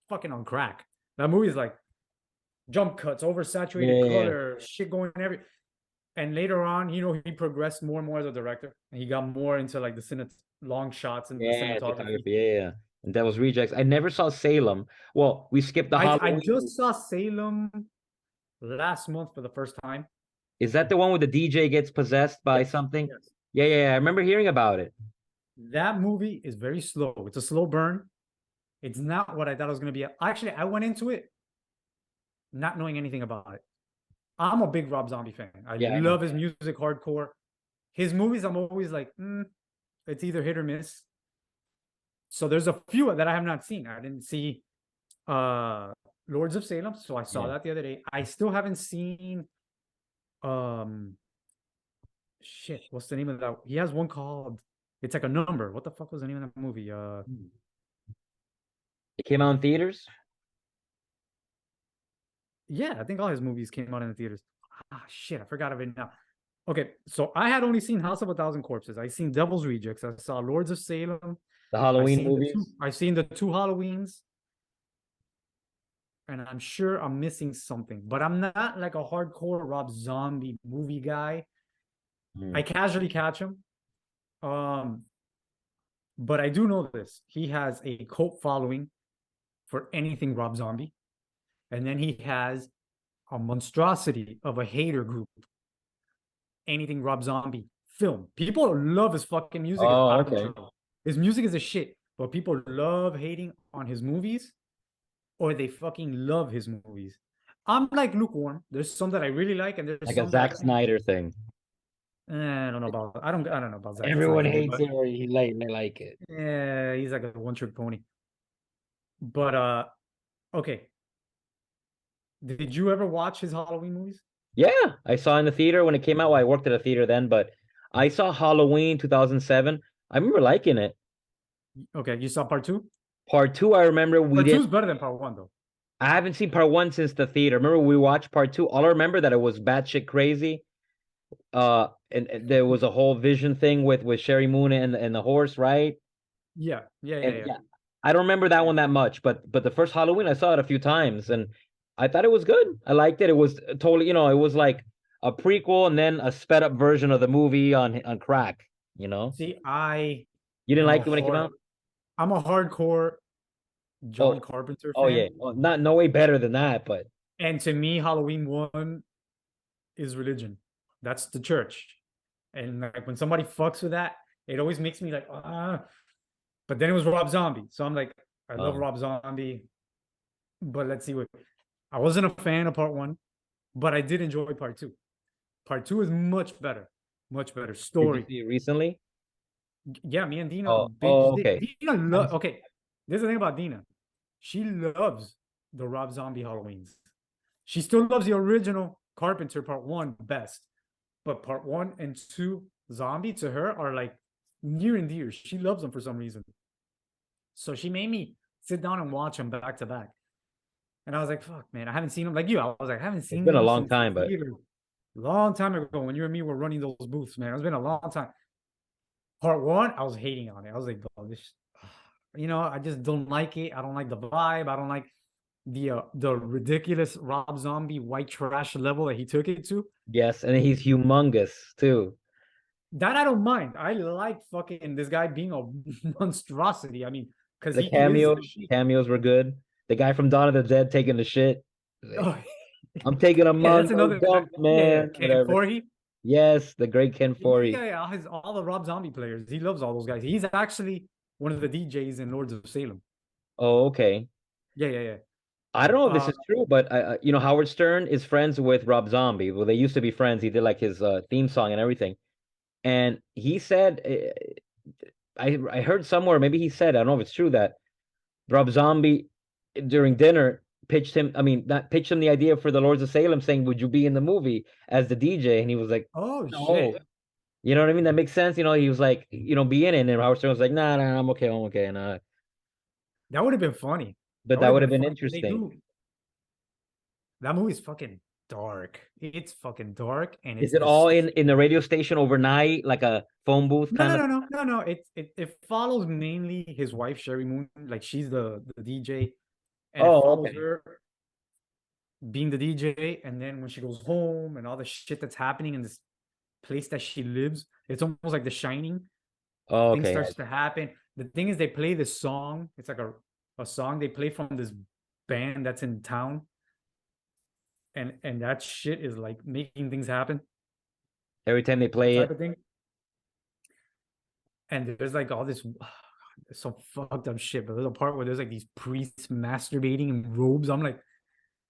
fucking on crack. That movie's like jump cuts, Yeah, oversaturated yeah, yeah. color, shit going every. And later on, he progressed more and more as a director, and he got more into like the long shots and the Yeah, cinematography. photography, yeah, yeah. And that was Rejects. I never saw Salem. Well, we skipped the I Halloween. just saw Salem last month for the first time. Is that the one where the DJ gets possessed by Yes, something? yes. Yeah, yeah, yeah. I remember hearing about it. That movie is very slow. It's a slow burn. It's not what I thought it was going to be. Actually, I went into it not knowing anything about it. I'm a big Rob Zombie fan. I Yeah, I know. love his music hardcore. His movies, I'm always like, it's either hit or miss. So there's a few that I have not seen. I didn't see uh Lords of Salem, so I saw Yeah. that the other day. I still haven't seen um shit, what's the name of that? He has one called it's like a number. What the fuck was the name of that movie? It came out in theaters. Yeah, I think all his movies came out in the theaters. Ah shit, I forgot of it now. Okay, so I had only seen House of a Thousand Corpses. I seen Devil's Rejects. I saw Lords of Salem. The Halloween movies. I seen the two Halloweens, and I'm sure I'm missing something. But I'm not like a hardcore Rob Zombie movie guy. I Hmm. casually catch him. Um, but I do know this. He has a cult following for anything Rob Zombie. And then he has a monstrosity of a hater group, anything Rob Zombie film. People love his fucking music is Oh, out of okay. control. His music is a shit, but people love hating on his movies or they fucking love his movies. I'm like lukewarm. There's some that I really like, and there's Like a some that I Zack think Snyder thing. I don't know about. I don't know about Zack Everyone Snyder, hates but it or he they like it. yeah, he's like a one trick pony. But okay. Did you ever watch his Halloween movies? Yeah, I saw in the theater when it came out. Well, I worked at a theater then, but I saw Halloween 2007. I remember liking it. Okay, you saw part two. Part two, I remember we Part two didn't. is better than part one, though. I haven't seen part one since the theater. Remember we watched part two. All I remember that it was batshit crazy. And there was a whole vision thing with Sherry Moon and the horse, right? Yeah, yeah, yeah, And yeah. yeah, I don't remember that one that much, but the first Halloween I saw it a few times and I thought it was good. I liked it. It was totally, it was like a prequel and then a sped up version of the movie on crack, you know? See, I You didn't am a like it when it came hard. out? I'm a hardcore John Oh, Carpenter oh yeah. fan, Well, not no way better than that, but and to me, Halloween one is religion. That's the church, and like when somebody fucks with that, it always makes me like ah. But then it was Rob Zombie, so I'm like, I love um, Rob Zombie, but let's see what. I wasn't a fan of part one, but I did enjoy part two. Part two is much better did you story. see it recently? Yeah, me and Dina Oh, binged oh, it. okay. Dina I haven't love. seen Okay, this is the thing about Dina. She loves the Rob Zombie Halloweens. She still loves the original Carpenter Part One best, but Part One and Two Zombie to her are like near and dear. She loves them for some reason. So she made me sit down and watch them back to back. And I was like, fuck, man, I haven't seen them like you. I was like, I haven't It's seen been a them long since the time, but theater. Long time ago when you and me were running those booths, man. It's been a long time. Part one, I was hating on it. I was like, bro, this, I just don't like it. I don't like the vibe. I don't like the ridiculous Rob Zombie white trash level that he took it to. yes, and he's humongous too. That I don't mind. I like fucking this guy being a monstrosity. I mean, because The he is the cameos, shit. cameos were good. the guy from Dawn of the Dead taking the shit. Like, Oh, I'm taking a yeah, that's Mondo another guy. dump, Yeah, yeah, man. Ken Whatever. Foree. Yes, the great Ken Yeah, Foree. yeah, yeah. All the Rob Zombie players. He loves all those guys. He's actually one of the DJs in Lords of Salem. Oh, okay. Yeah, yeah, yeah. I don't know if this Uh, is true, but Howard Stern is friends with Rob Zombie. Well, they used to be friends. He did like his theme song and everything. And he said, I heard somewhere, maybe he said, I don't know if it's true that Rob Zombie during dinner pitched him, I mean, not pitched him the idea for the Lords of Salem, saying, "Would you be in the movie as the DJ?" And he was like, oh "No." shit. You know what I mean? That makes sense. He was like, be in it. And Howard Stern was like, "Nah, nah, I'm okay, I'm okay." And That would have been funny. but That would that have would been have been funny. They interesting. do. That movie's fucking dark. It's fucking dark, and Is it's it the all in the radio station overnight, like a phone booth no, kind no, of? no, no, no, no. It follows mainly his wife Sherry Moon. Like she's the DJ, and it Oh, follows okay. her being the DJ, and then when she goes home and all the shit that's happening in this place that she lives, it's almost like The Shining. Oh, Things okay. starts to happen. The thing is, they play this song. It's like a song they play from this band that's in town, and that shit is like making things happen, Every time they play type it, of thing. And there's like all this some fucked up shit, but there's a part where there's like these priests masturbating in robes. I'm like,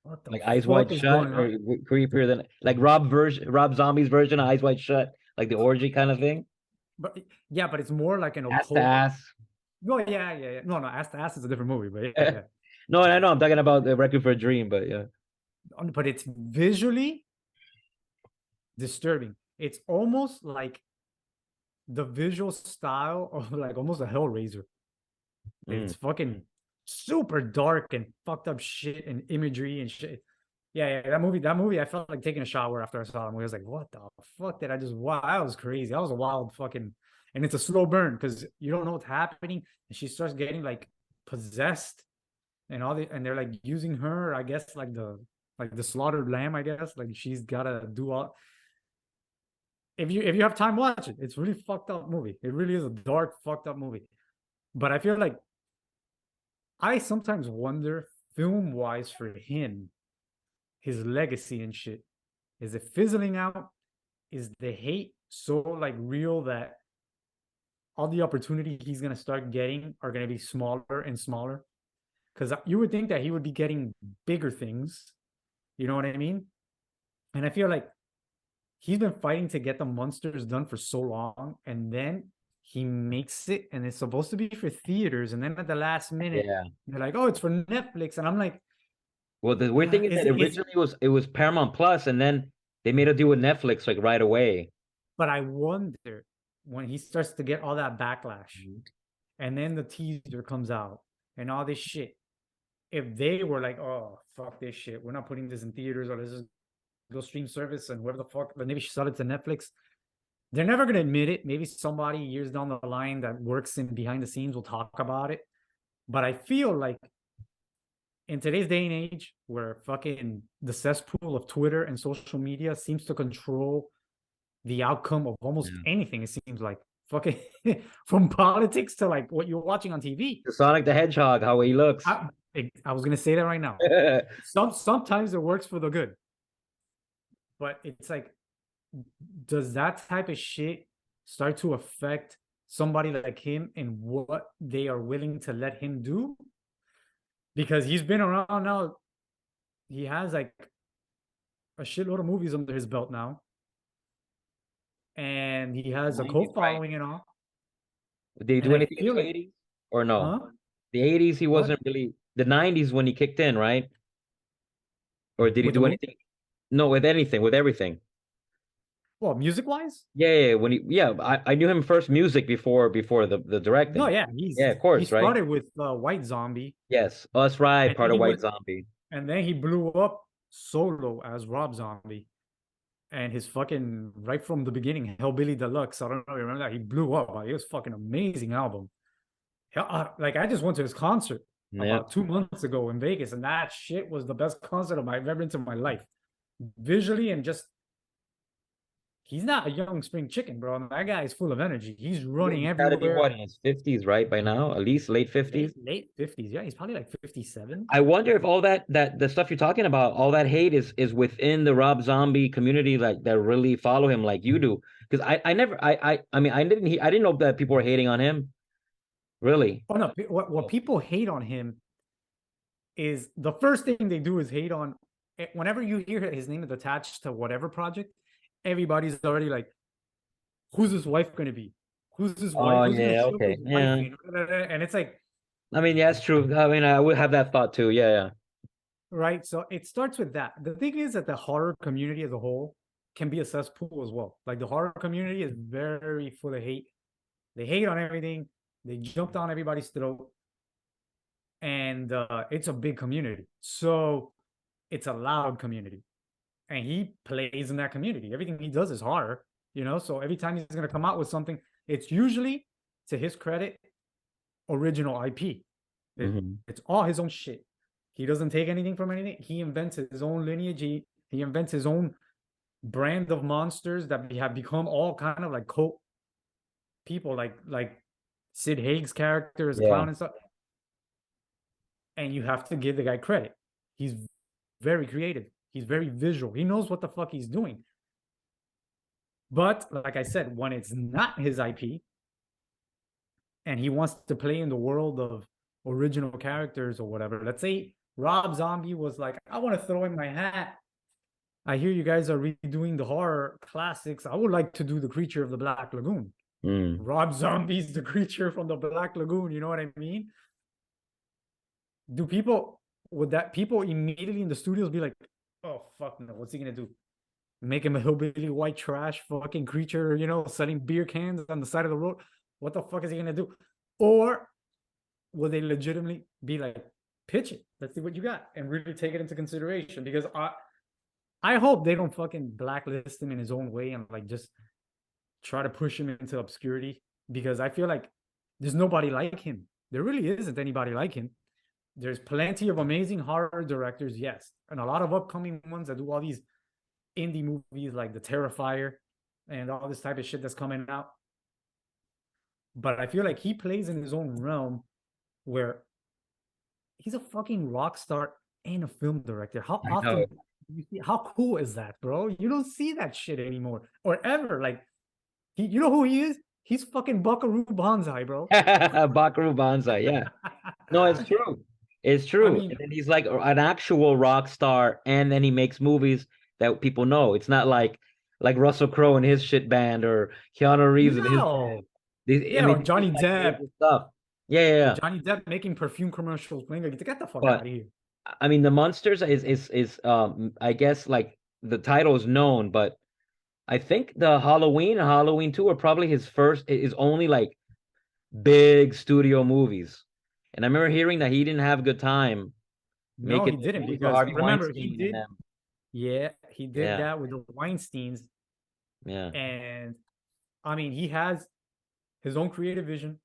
what the like Eyes Wide fuck is Shut, going on? or creepier than like Rob Zombie's version of Eyes Wide Shut, like the orgy kind of thing. But yeah, but it's more like an Ass to occult. ass. Oh yeah, yeah, yeah. No, no, Ass to Ass is a different movie, but yeah, yeah. No, I know I'm talking about the Requiem for a Dream, but yeah. But it's visually disturbing. It's almost like the visual style of like almost a Hellraiser. Mm. It's fucking super dark and fucked up shit and imagery and shit. Yeah, yeah, that movie, I felt like taking a shower after I saw the movie. I was like, what the fuck did I just wow, that was crazy. That was a wild fucking and it's a slow burn because you don't know what's happening. And she starts getting like possessed and all the and they're like using her, I guess, like the slaughtered lamb, I guess. Like she's gotta do all if you have time, watch it. It's really fucked up movie. It really is a dark, fucked up movie. But I feel like I sometimes wonder, film wise, for him, his legacy and shit. Is it fizzling out? Is the hate so like real that all the opportunity he's gonna start getting are gonna be smaller and smaller? Because you would think that he would be getting bigger things. You know what I mean? And I feel like he's been fighting to get the Munsters done for so long, and then he makes it, and it's supposed to be for theaters, and then at the last minute, Yeah. they're like, "Oh, it's for Netflix," and I'm like, Well, the weird thing is "Is that it? Is?" originally it was Paramount Plus, and then they made a deal with Netflix like right away. But I wonder when he starts to get all that backlash, Mhm. and then the teaser comes out, and all this shit. If they were like, "Oh, fuck this shit, we're not putting this in theaters, or this is go stream service and whoever the fuck, but maybe she sell it to Netflix." They're never gonna admit it. Maybe somebody years down the line that works in behind the scenes will talk about it. But I feel like in today's day and age, where fucking the cesspool of Twitter and social media seems to control the outcome of almost Yeah. anything, it seems like fucking from politics to like what you're watching on TV. The Sonic the Hedgehog, how he looks. I, I was gonna say that right now. Sometimes it works for the good, but it's like, does that type of shit start to affect somebody like him and what they are willing to let him do? Because he's been around now. He has like a shitload of movies under his belt now, and he has a 90s, cult right? following and all. Did he And do I anything in feel the like, 80s or no? huh? The 80s, he What wasn't really. The 90s when he kicked in, right? Or did he with the do movie? anything? No, with anything, with everything. Well, music wise, Yeah, yeah, when I knew him first music before the no, directing. yeah, Yeah, of he course, right? started with White Zombie, Yes, Us Right, and then part of White Zombie. he blew up solo as Rob Zombie. And his fucking right from the beginning, Hellbilly Deluxe. I don't know if you remember that. He blew up. Like, it was fucking amazing album. Like I just went to his concert Yeah, about 2 months ago in Vegas, and that shit was the best concert I've ever been to in my life, visually and just he's not a young spring chicken, bro. That guy is full of energy. He's running He's got to be what, everywhere. in his 50s, right? By now, at least late 50s. Late 50s. Yeah, he's probably like 57. I wonder if all that the stuff you're talking about, all that hate is within the Rob Zombie community, like that really follow him like you do. Because I never I mean I didn't know that people were hating on him. Really. Oh no, what people hate on him is the first thing they do is hate on whenever you hear his name is attached to whatever project, everybody's already like, who's his wife gonna be? Who's his wife? Oh Who's gonna yeah, show okay. his wife Yeah. in? And it's like, I mean, yeah, it's true. I mean, I would have that thought too. Yeah, yeah. right. So it starts with that. The thing is that the horror community as a whole can be a cesspool as well. Like the horror community is very full of hate. They hate on everything. They jump down everybody's throat, and it's a big community. So it's a loud community, and he plays in that community. Everything he does is horror, you know. So every time he's gonna come out with something, it's usually, to his credit, original IP. Hmm. It's all his own shit. He doesn't take anything from anything. He invents his own lineage. He invents his own brand of monsters that have become all kind of like cult people, like Sid Haig's character as a Yeah. clown and stuff. And you have to give the guy credit. He's very creative. He's very visual. He knows what the fuck he's doing. But like I said, when it's not his IP and he wants to play in the world of original characters or whatever, let's say Rob Zombie was like, I want to throw in my hat. I hear you guys are redoing the horror classics. I would like to do the Creature of the Black Lagoon. Mm. Rob Zombie's the creature from the Black Lagoon. You know what I mean? Do people, would that people immediately in the studios be like, oh fuck no, what's he gonna do? Make him a hillbilly white trash fucking creature, you know, selling beer cans on the side of the road? What the fuck is he gonna do? Or will they legitimately be like, pitch it, let's see what you got, and really take it into consideration? Because I hope they don't fucking blacklist him in his own way and like just try to push him into obscurity, because I feel like there's nobody like him. There really isn't anybody like him. There's plenty of amazing horror directors, yes, and a lot of upcoming ones that do all these indie movies like The Terrifier and all this type of shit that's coming out. But I feel like he plays in his own realm where he's a fucking rock star and a film director. How I know. often you see, how cool is that, bro? You don't see that shit anymore or ever. Like you know who he is? He's fucking Buckaroo Banzai, bro. Bakaru Banzai. Yeah. No, it's true. It's I true. mean, And then he's like an actual rock star, and then he makes movies that people know. It's not like Russell Crowe and his shit band or Keanu Reeves and his band. no. These, I Yeah, or mean, these Johnny are like Depp. major stuff. Yeah, yeah, Or yeah. Johnny Depp making perfume commercials. Get the fuck out But of here. I mean, the Munsters is I guess like the title is known, but I think the Halloween and Halloween 2 are probably his first, is only like big studio movies. And I remember hearing that he didn't have a good time No, making he those didn't, movies with because Harvey remember, he Weinstein and did, them. yeah, he did Yeah, that with the Weinsteins. yeah, And I mean, he has his own creative vision.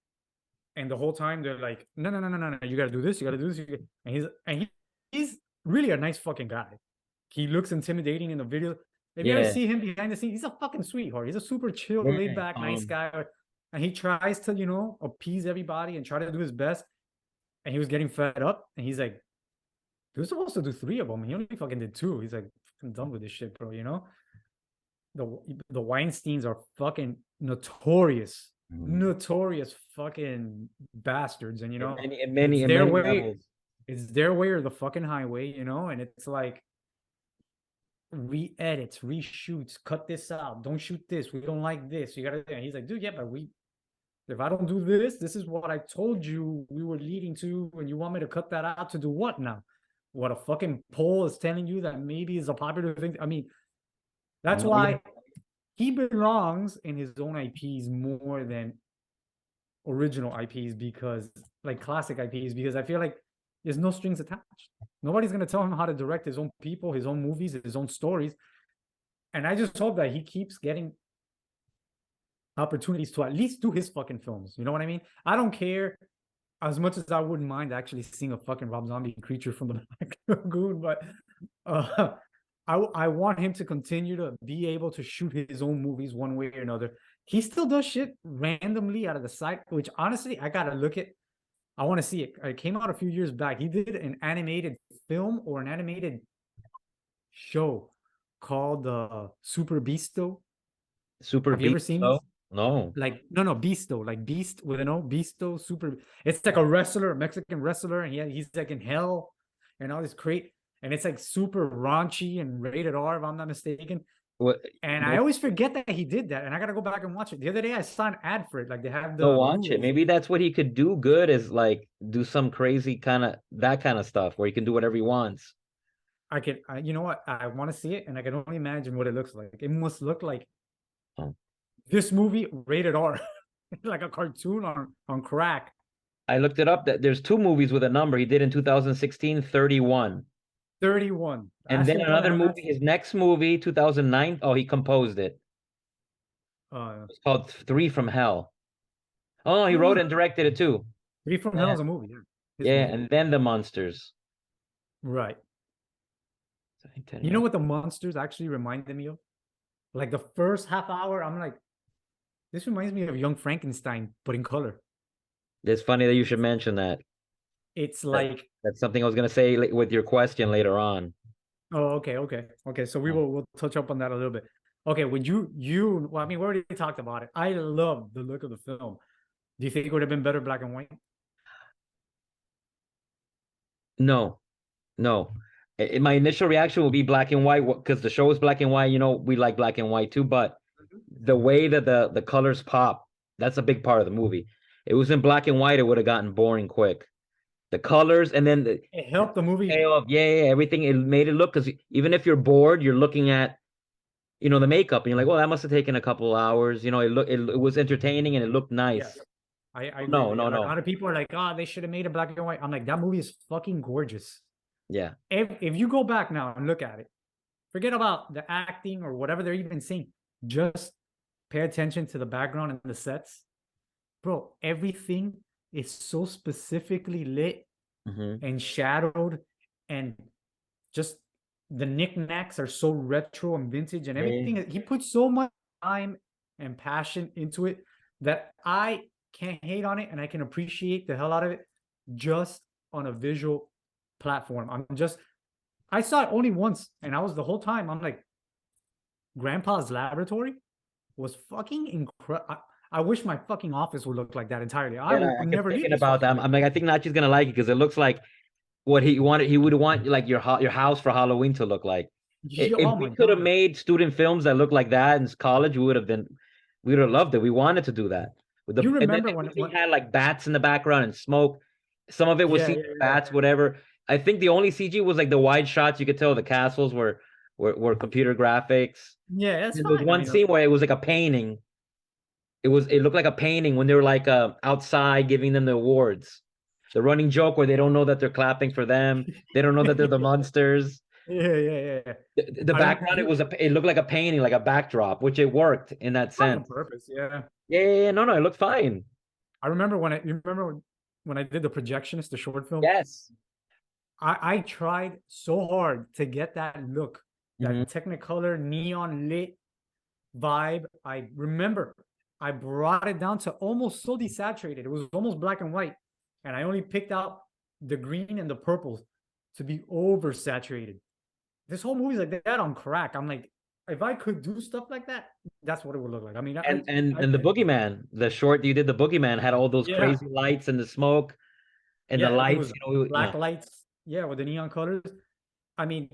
And the whole time they're like, no, no, no, no, no, no, you gotta do this, you gotta do this. He's really a nice fucking guy. He looks intimidating in the video. If you ever yeah. see him behind the scenes, he's a fucking sweetheart. He's a super chill, laid Yeah. back, nice guy. And he tries to, you know, appease everybody and try to do his best. And he was getting fed up. And he's like, he was supposed to do three of them. He only fucking did two. He's like, I'm done with this shit, bro. You know, the Weinsteins are fucking notorious, Mhm. notorious fucking bastards. And you know, it's In their many way, levels. it's their way or the fucking highway. You know, and it's like re-edits, reshoots, cut this out, don't shoot this, we don't like this. You gotta. And he's like, dude, yeah, but we. If I don't do this, this is what I told you we were leading to, and you want me to cut that out to do what now? What a fucking poll is telling you that maybe is a popular thing. I mean, that's No, yeah. why he belongs in his own IPs more than original IPs, because like classic IPs, because I feel like there's no strings attached. Nobody's gonna tell him how to direct his own people, his own movies, his own stories. And I just hope that he keeps getting opportunities to at least do his fucking films. You know what I mean? I don't care as much as I wouldn't mind actually seeing a fucking Rob Zombie creature from the Black Lagoon, but uh I want him to continue to be able to shoot his own movies one way or another. He still does shit randomly out of the side, which honestly I gotta look at. I want to see it. It came out a few years back. He did an animated film or an animated show called Super Beasto. Super Have you ever Beast? seen this? No, no. Like no Beasto, like Beast with an O, Beasto Super. It's like a wrestler, a Mexican wrestler, and he's like in hell and all this crate, and it's like super raunchy and rated R if I'm not mistaken. What? And I always forget that he did that, and I gotta go back and watch it. The other day I saw an ad for it, like they have Go the watch it. Blu-ray. Maybe that's what he could do good is like do some crazy kind of that kind of stuff where he can do whatever he wants. You know what? I want to see it, and I can only imagine what it looks like. It must look like Oh. this movie rated R, like a cartoon on crack. I looked it up that there's two movies with a number he did in 2016, 31. 31. And Ask then him for another more. movie, his next movie, 2009. Oh, he composed it. Uh, It's called Three from Hell. Oh, he wrote oh, and directed it too. Three from Hell Yeah, is a movie. Yeah, his yeah, movie. and then the Munsters. Right. You know what the Munsters actually reminded me of? Like the first half hour, I'm like, this reminds me of Young Frankenstein, but in color. It's funny that you should mention that. It's That like, that's something I was gonna say with your question later on. oh, okay. So we'll touch up on that a little bit. Okay, would well, I mean, we already talked about it. I love the look of the film. Do you think it would have been better black and white? No, no. My initial reaction will be black and white because the show is black and white. You know, we like black and white too, but the way that the colors pop, that's a big part of the movie. It was in black and white, it would have gotten boring quick. The colors and then It helped the movie. payoff, yeah, everything. It made it look because even if you're bored, you're looking at the makeup and you're like, well, that must have taken a couple of hours. It was entertaining and it looked Yes, nice. I agree No, with you. no, Like a no. lot of people are like, oh, they should have made it black and white. I'm like, that movie is fucking gorgeous. Yeah. If you go back now and look at it, forget about the acting or whatever they're even saying. Just pay attention to the background and the sets. Bro, everything is so specifically lit Hmm. and shadowed, and just the knickknacks are so retro and vintage, and Yeah. everything. He put so much time and passion into it that I can't hate on it, and I can appreciate the hell out of it just on a visual platform. I saw it only once, and I was the whole time. I'm like, Grandpa's Laboratory was fucking incredible. I wish my fucking office would look like that entirely. I And would I kept never leave thinking this about fucking that. place. I'm like, I think Nachi's gonna like it because it looks like what he wanted. He would want like your house for Halloween to look like. If Oh we my could have god! made student films that look like that in college, we would have loved it. We wanted to do that. You And then remember everything had like bats in the background and smoke. Some of it was yeah, CG bats, whatever. I think the only CG was like the wide shots. You could tell the castles were computer graphics. yeah, that's And there was fine. I one mean, scene where it was like a painting. It looked like a painting when they were like outside giving them the awards. The running joke where they don't know that they're clapping for them. They don't know that they're the monsters. yeah. The I remember background it looked like a painting, like a backdrop, which it worked in that probably on sense. purpose. Yeah, Yeah. No, it looked fine. I remember you remember when I did the projectionist, the short film. Yes. I tried so hard to get that look, Hmm. that Technicolor neon lit vibe. I remember I brought it down to almost so desaturated. It was almost black and white. And I only picked out the green and the purples to be oversaturated. This whole movie's like that on crack. I'm like, if I could do stuff like that, that's what it would look like. I mean, And the Boogeyman, the short you did, the Boogeyman had all those yeah, crazy lights and the smoke and the yeah, it lights, was yeah. black lights, yeah, with the neon colors. I mean,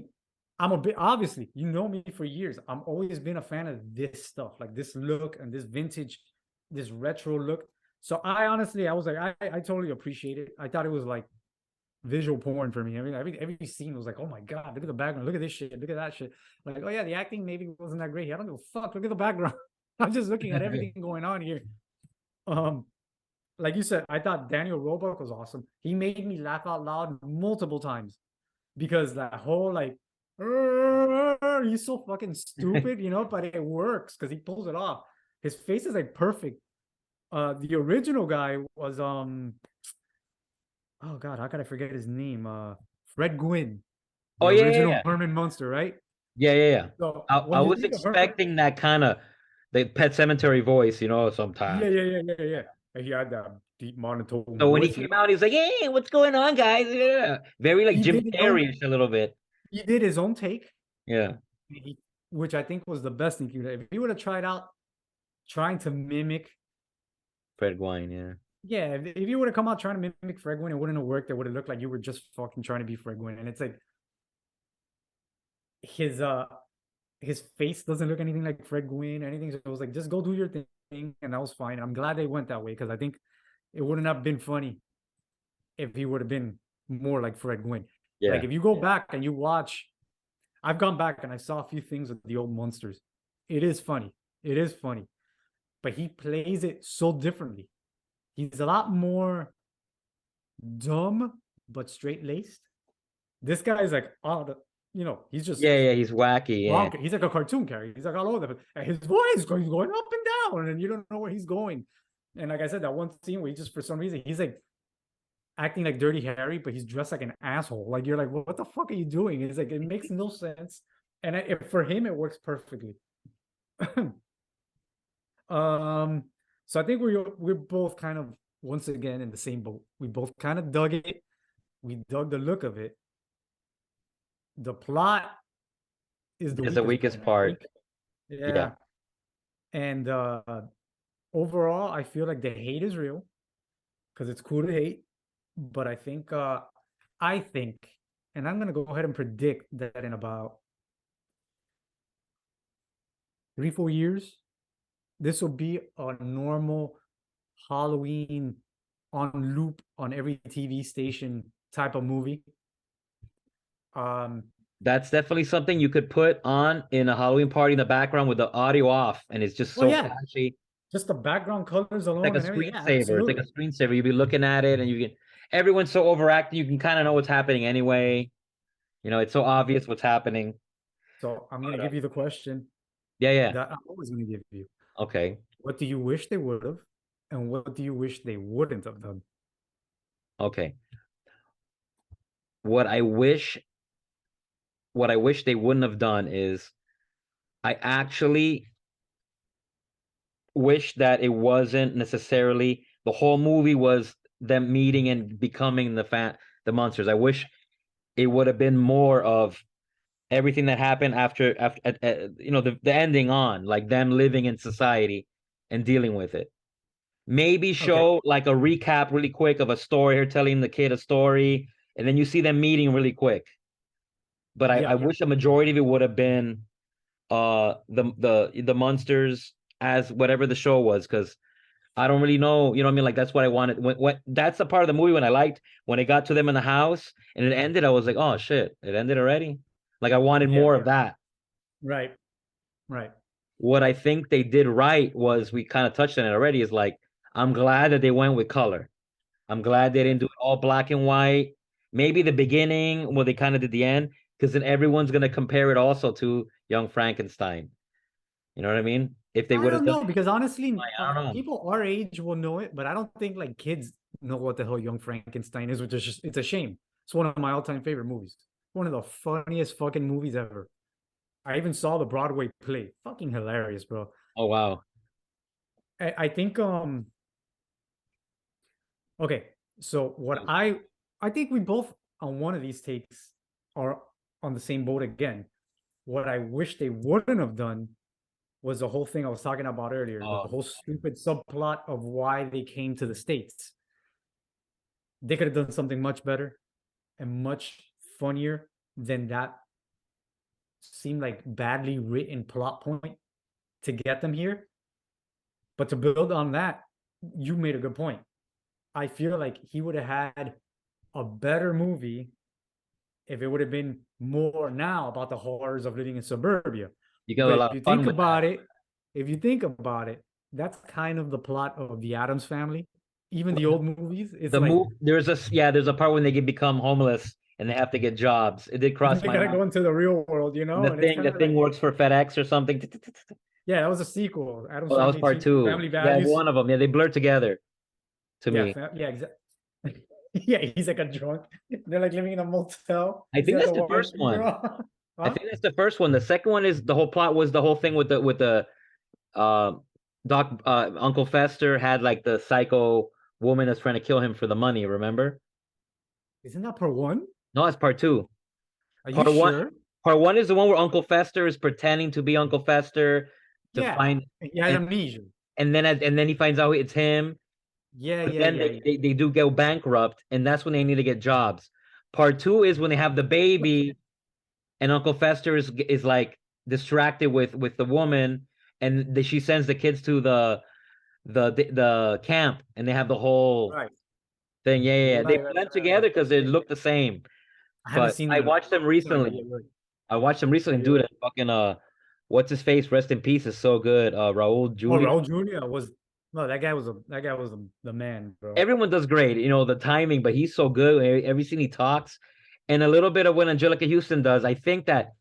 I'm a bit obviously, you know me for years. I'm always been a fan of this stuff, like this look and this vintage, this retro look. So I was like, I totally appreciate it. I thought it was like visual porn for me. I mean, every scene was like, oh my god, look at the background, look at this shit, look at that shit. Like, oh yeah, the acting maybe wasn't that great. I don't give a fuck. Look at the background. I'm just looking at everything going on here. Um, like you said, I thought Daniel Roebuck was awesome. He made me laugh out loud multiple times because that whole like he's so fucking stupid, but it works because he pulls it off. His face is like perfect. The original guy was oh god, how could I forget his name? Fred Gwynn, Oh the yeah, yeah, original yeah. Herman Munster, right? Yeah, yeah, yeah. So I when you was think of her, expecting that kind of the Pet Cemetery voice, yeah, sometimes. yeah, yeah, yeah, yeah. And he had that deep monotone So when he voice, came out, he was like, "Hey, what's going on, guys?" Yeah. Very like He Jim did his own, Carrey-ish a little bit. he did his own take, Yeah. he, which I think was the best thing. If he would have tried out trying to mimic, Fred Gwynne, yeah. yeah, if you would have come out trying to mimic Fred Gwynn, it wouldn't have worked. It would have looked like you were just fucking trying to be Fred Gwynn. And it's like his uh his face doesn't look anything like Fred Gwynn, anything. So it was like, just go do your thing, and that was fine. And I'm glad they went that way because I think it wouldn't have been funny if he would have been more like Fred Gwynn. Like Yeah. if you go back and you watch, I've gone back and I saw a few things with the old Munsters. It is funny. It is funny, but he plays it so differently. He's a lot more dumb but straight laced. This guy is like, oh, he's just Yeah, yeah, he's wacky, yeah. he's like a cartoon character. He's like all over and his voice going up and down, and you don't know where he's going. And like I said, that one scene where he just for some reason he's like acting like Dirty Harry, but he's dressed like an asshole. Like you're like, what the fuck are you doing? It's like it makes no sense. And for him, it works perfectly. um, so I think we're both kind of once again in the same boat. We both kind of dug it. We dug the look of it. The plot is the That's the weakest weakest point, I part. think. Yeah. Yeah. And overall, I feel like the hate is real because it's cool to hate. But I think, and I'm gonna go ahead and predict that in about 3, 4 years, this will be a normal Halloween on loop on every TV station type of movie. Um, That's definitely something you could put on in a Halloween party in the background with the audio off, and it's just well, so yeah, flashy. just the background colors Like alone a and everything. Yeah, screensaver. It's like a absolutely. screensaver. You'd be looking at it and everyone's so overacting, you can kind of know what's happening anyway. It's so obvious what's happening. So I'm gonna But, give you the question yeah, yeah. that I'm always gonna give you. Okay. What do you wish they would have, and what do you wish they wouldn't have done? Okay. What I wish what I wish they wouldn't have done is I actually wish that it wasn't necessarily the whole movie was them meeting and becoming the monsters. I wish it would have been more of everything that happened after the ending on, like them living in society and dealing with it. Maybe Okay. show like a recap really quick of a story, or telling the kid a story, and then you see them meeting really quick. But I Yeah. wish a majority of it would have been the monsters as whatever the show was, because I don't really know, you know what I mean? Like that's what I wanted. When that's the part of the movie when I liked when it got to them in the house and it ended, I was like, oh shit, it ended already. Like I wanted Yeah. more of that. Right. Right. What I think they did right was, we kind of touched on it already, is like I'm glad that they went with color. I'm glad they didn't Yes. do it all black and white. Maybe the beginning, well, they kind of did the end, because then everyone's gonna compare it also to Young Frankenstein. You know what I mean? If they I would have don't done know because honestly, I don't know. people our age will know it, but I don't think like kids know what the hell Young Frankenstein is, which is just it's a shame. It's one of my all-time favorite movies. One of the funniest fucking movies ever. I even saw the Broadway play. Fucking hilarious, bro. Oh wow. I think okay. So what I think we both on one of these takes are on the same boat again. What I wish they wouldn't have done was the whole thing I was talking about earlier, the Oh, whole stupid subplot of why they came to the States. They could have done something much better and much funnier than that seemed like badly written plot point to get them here. But to build on that, you made a good point. I feel like he would have had a better movie if it would have been more now about the horrors of living in suburbia. you got a But lot of fun with that. if you think about it, that's kind of the plot of the Adams Family. Even the old movies, it's The like move there's a part when they get become homeless and they have to get jobs. It did cross they my gotta mind. go into the real world, The and it's thing kind the of thing like, works for FedEx or something. yeah, that was a sequel. Adam's Oh, that was Family part 2, two. Family Yeah, Values. one of them. Yeah, they blur together to Yeah, me. yeah, exactly. Yeah, he's like a drunk. They're like living in a motel. I He's think got that's the the white first beater one. on. I Huh? think that's the first one. The second one is the whole plot was the whole thing with the uh Doc Uncle Fester had like the psycho woman that's trying to kill him for the money, remember? Isn't that part one? No, that's part two. Are you Part one sure? part one is the one where Uncle Fester is pretending to be Uncle Fester to Yeah. find He has and amnesia. and then he finds out it's him. Yeah, But yeah, then yeah, they, yeah. they, they do go bankrupt, and that's when they need to get jobs. Part two is when they have the baby, and Uncle Fester is like distracted with the woman, and she sends the kids to the camp, and they have the whole Right. thing. Yeah, yeah, yeah. They Right, right, blend right, right. together because they Yeah. look the same. I haven't But seen I them in a watched them long time, but recently. yeah, you're right. I watched them recently, You're dude. right. And fucking what's his face? Rest in peace. Is so good. Raul Oh, Julia. Raul Julia was no, that guy was the man, bro. Everyone does great, the timing, but he's so good. Every scene he talks, and a little bit of what Angelica Houston does. I think that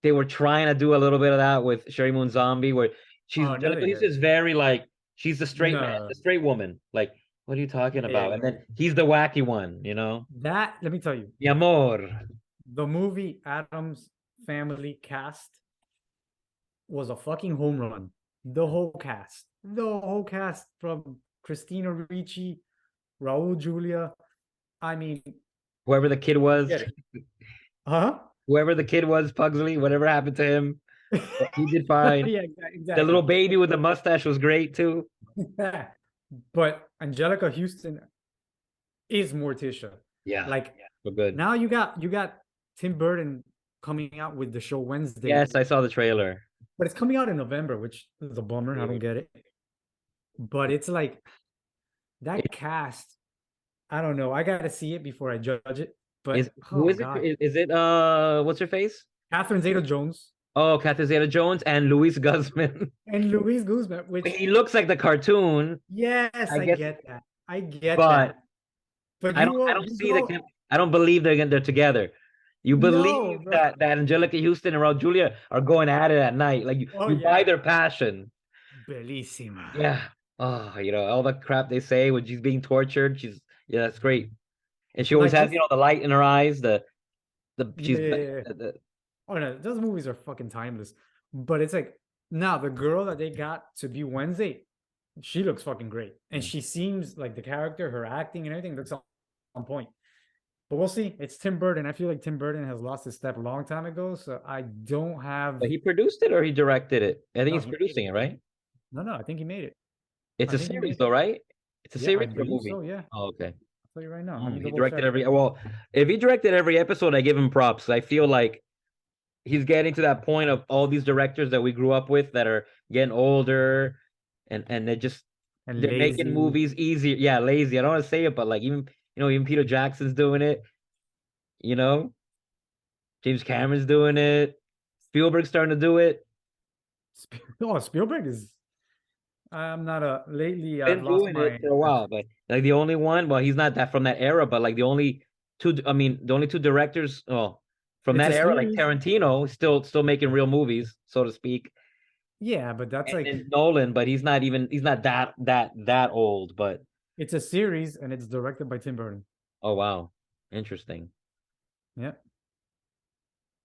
they were trying to do a little bit of that with Sherry Moon Zombie, where Oh, no, Angelica they Houston did. is very like she's the straight man, No. the straight woman. Like, what are you talking Yeah, yeah, about? And yeah. then he's the wacky one, That let me tell you, Mi amor. the movie Adams Family cast was a fucking home run. The whole cast from Christina Ricci, Raul Julia. I mean, Whoever the kid was, forget it. Huh? whoever the kid was, Pugsley, whatever happened to him, he did fine. Yeah, The little exactly. baby with the mustache was great too. But Angelica Houston is Morticia. Yeah, Like so good. now you got Tim Burton coming out with the show Wednesday, Yes, I saw the trailer. but it's coming out in November, which is a bummer. I don't Dude. get it. But it's like that cast. I don't know. I gotta see it before I judge it. Is But who oh is it? god, Is it what's her face? Catherine Zeta-Jones Oh, Catherine Zeta-Jones and Luis Guzman. and Louise Guzman. Which He looks like the cartoon, yes, I I guess, get that. I get but that. But I don't you see the go I don't believe they're together. You no, believe bro. that Angelica Houston and Raul Julia are going at it at night. Like you, Oh you buy yeah, their passion. bellissima. Yeah. Oh, all the crap they say when she's being tortured. Yeah, that's great. And she always Like has, this. the light in her eyes, the Yeah, she's yeah, yeah, yeah. Oh no, those movies are fucking timeless. But it's like now the girl that they got to be Wednesday, she looks fucking great, and she seems like the character, her acting and everything looks on point. But we'll see. It's Tim Burton. I feel like Tim Burton has lost his step a long time ago, so I don't have. But he produced it or he directed it? I think No, he's he made producing it. it, right? No, no, I think he made it. It's I a think he series made though, it. right? It's a Yeah, I series or a believe movie? so. Yeah, Oh, okay. I'll tell you right now. Let me He double directed check. every well, if he directed every episode, I give him props. I feel like he's getting to that point of all these directors that we grew up with that are getting older and And they're making lazy. movies easier. Yeah, lazy. I don't want to say it, but like even Peter Jackson's doing it, you know, James Cameron's doing it, Spielberg's starting to do it. Oh, Spielberg is. I'm not a. Lately, I've Been lost doing my. it for a while, but like the only one, well, he's not that from that era, but like the only two directors, from It's that a era, like series. Tarantino, still making real movies, so to speak, Yeah, but that's like and Nolan, but he's not that old, but it's a series, and it's directed by Tim Burton. oh wow, interesting. Yeah.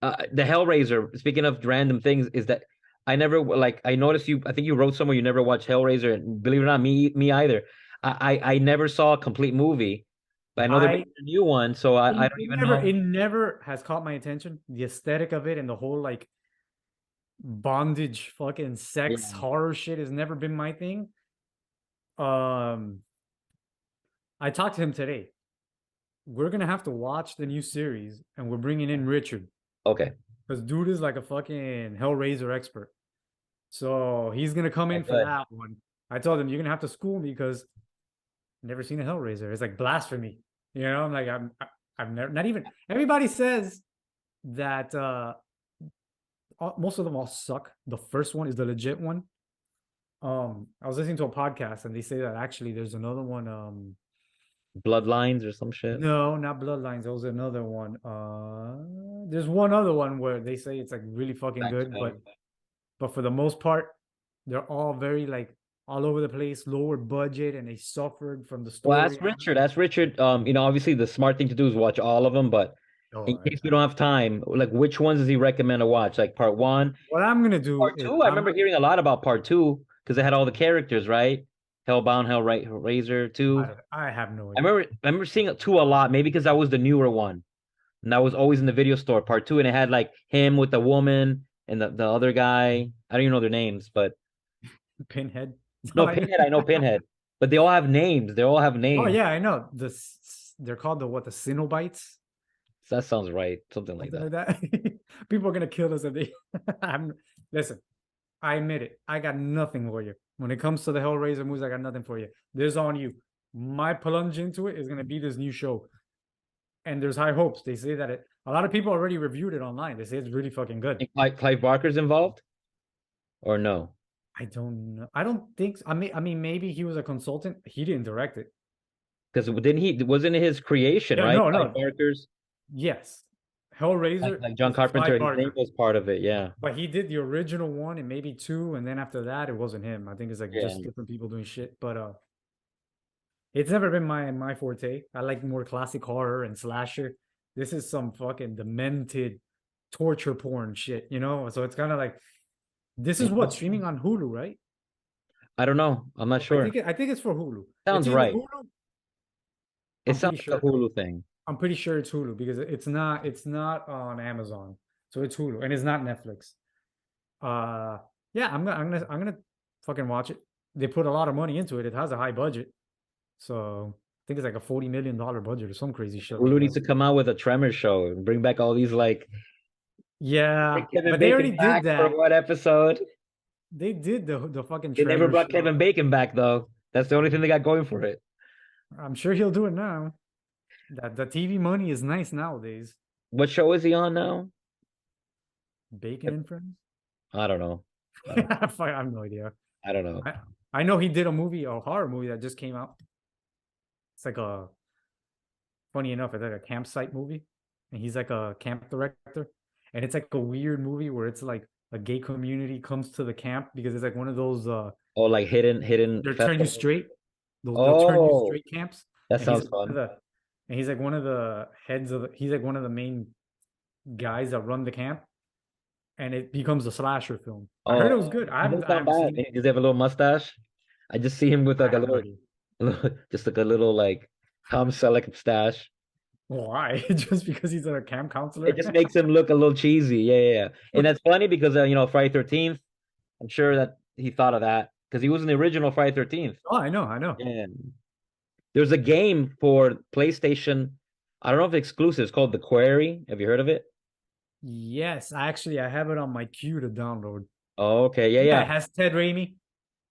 The Hellraiser. Speaking of random things, is that I never like I noticed you. I think you wrote somewhere you never watched Hellraiser, and believe it or not, me either. I never saw a complete movie, but I know they're I making a new one, so I don't even know. it never has caught my attention. The aesthetic of it and the whole like bondage, fucking sex Yeah. horror shit has never been my thing. Um, I talked to him today. We're gonna have to watch the new series, and we're bringing in Richard Okay. because dude is like a fucking Hellraiser expert. So he's gonna come Oh, in for good. that one. I told him you're gonna have to school me because I've never seen a Hellraiser. It's like blasphemy. I'm like I've never not even everybody says that most of them all suck. The first one is the legit one. I was listening to a podcast and they say that actually there's another one. Bloodlines or some shit. No, not Bloodlines. There was another one. There's one other one where they say it's like really fucking Back to good, them. but for the most part, they're all very like all over the place, lower budget, and they suffered from the Well, story. that's Richard. That's Richard. Obviously the smart thing to do is watch all of them, but In Oh, case we don't have time, like which ones does he recommend to watch? Like part one, what I'm gonna do part is two? I remember hearing a lot about part two because it had all the characters, right? Hellbound, Hellraiser two. I have no I idea. remember seeing two a lot, maybe because that was the newer one. And that was always in the video store, part two, and it had like him with the woman and the other guy. I don't even know their names, but Pinhead. no, Pinhead, I know Pinhead. But they all have names. They all have Oh names. yeah, I know. They're called the what? The Cenobites, That sounds right. Something like something that. like that. People are gonna kill us if they. Listen, I admit it. I got nothing for you when it comes to the Hellraiser movies. I got nothing for you. This on you. My plunge into it is gonna be this new show, and there's high hopes. They say that a lot of people already reviewed it online. They say it's really fucking good. And Clive Barker's involved or no? I don't know. I don't think. I mean, maybe he was a consultant. He didn't direct it. Because didn't he wasn't it his creation, Yeah, right? no, Clive no. Barker's Yes, Hellraiser like John is Clive Carpenter, his name Barker, was part of it. Yeah. but he did the original one and maybe two, and then after that, it wasn't him. I think it's like Yeah. just different people doing shit. But it's never been my forte. I like more classic horror and slasher. This is some fucking demented torture porn shit, you know? So it's kind of like this is what Interesting. streaming on Hulu, right? I don't know. I'm not I sure. think I think it's for Hulu. It's Sounds either right. Hulu. It I'm sounds pretty like sure. a Hulu thing. I'm pretty sure it's Hulu because it's not on Amazon. So it's Hulu and it's not Netflix. Uh yeah, I'm gonna fucking watch it. They put a lot of money into it. It has a high budget. So I think it's like a $40 million budget or some crazy shit like Hulu needs that. to come out with a Tremor show and bring back all these like bring Yeah, Kevin but they Bacon already did back for that. what episode? They did the fucking They never Tremor brought show. Kevin Bacon back though. That's the only thing they got going for it. I'm sure he'll do it now. That the TV money is nice nowadays. What show is he on now? Bacon and Friends. I don't know. I don't. I have no idea. I don't know. I, I know he did a horror movie that just came out. It's like a funny enough, it's like a campsite movie, and he's like a camp director, and it's like a weird movie where it's like a gay community comes to the camp because it's like one of those Oh, like hidden they'll turn you festival. straight, they'll turn you Oh, straight camps, that and he's sounds like one fun. of the and he's like one of the heads of he's like one of the main guys that run the camp, and it becomes a slasher film. I heard it was Oh, good. it doesn't I sound haven't bad. seen it. Does he have a little mustache? I just see him with I like a have no little, idea just like a little like Tom Selleck stash. why. Just because he's a camp It counselor. just makes him look a little cheesy. Yeah, yeah, yeah. And that's funny because Friday 13th. I'm sure that he thought of that because he was in the original Friday 13th. Oh, I know. And there's a game for PlayStation. I don't know if it's exclusive. It's called The Quarry. Have you heard of it? Yes, actually, I have it on my queue to download. Oh, okay. Yeah, Yeah, yeah. it has Ted Raimi.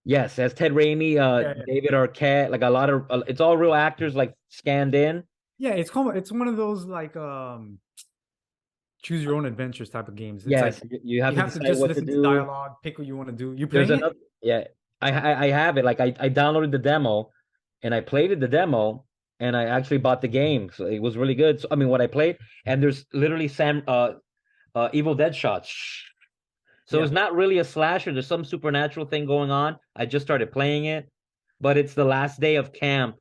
Yes, it has Ted Raimi, Yeah, yeah, David Arquette, like a lot of it's all real actors like scanned in. yeah. It's one of those like choose your own adventures type of games. It's like Yes, you have you to have to decide just what to listen to do. dialogue, pick what you want to do. You There's playing it? another, yeah. I have it. Like I downloaded the demo and I played it the demo and I actually bought the game. So it was really good. So I mean what I played, and there's literally Evil Dead shots. So Yeah, it's not really a slasher. There's some supernatural thing going on. I just started playing it, but it's the last day of camp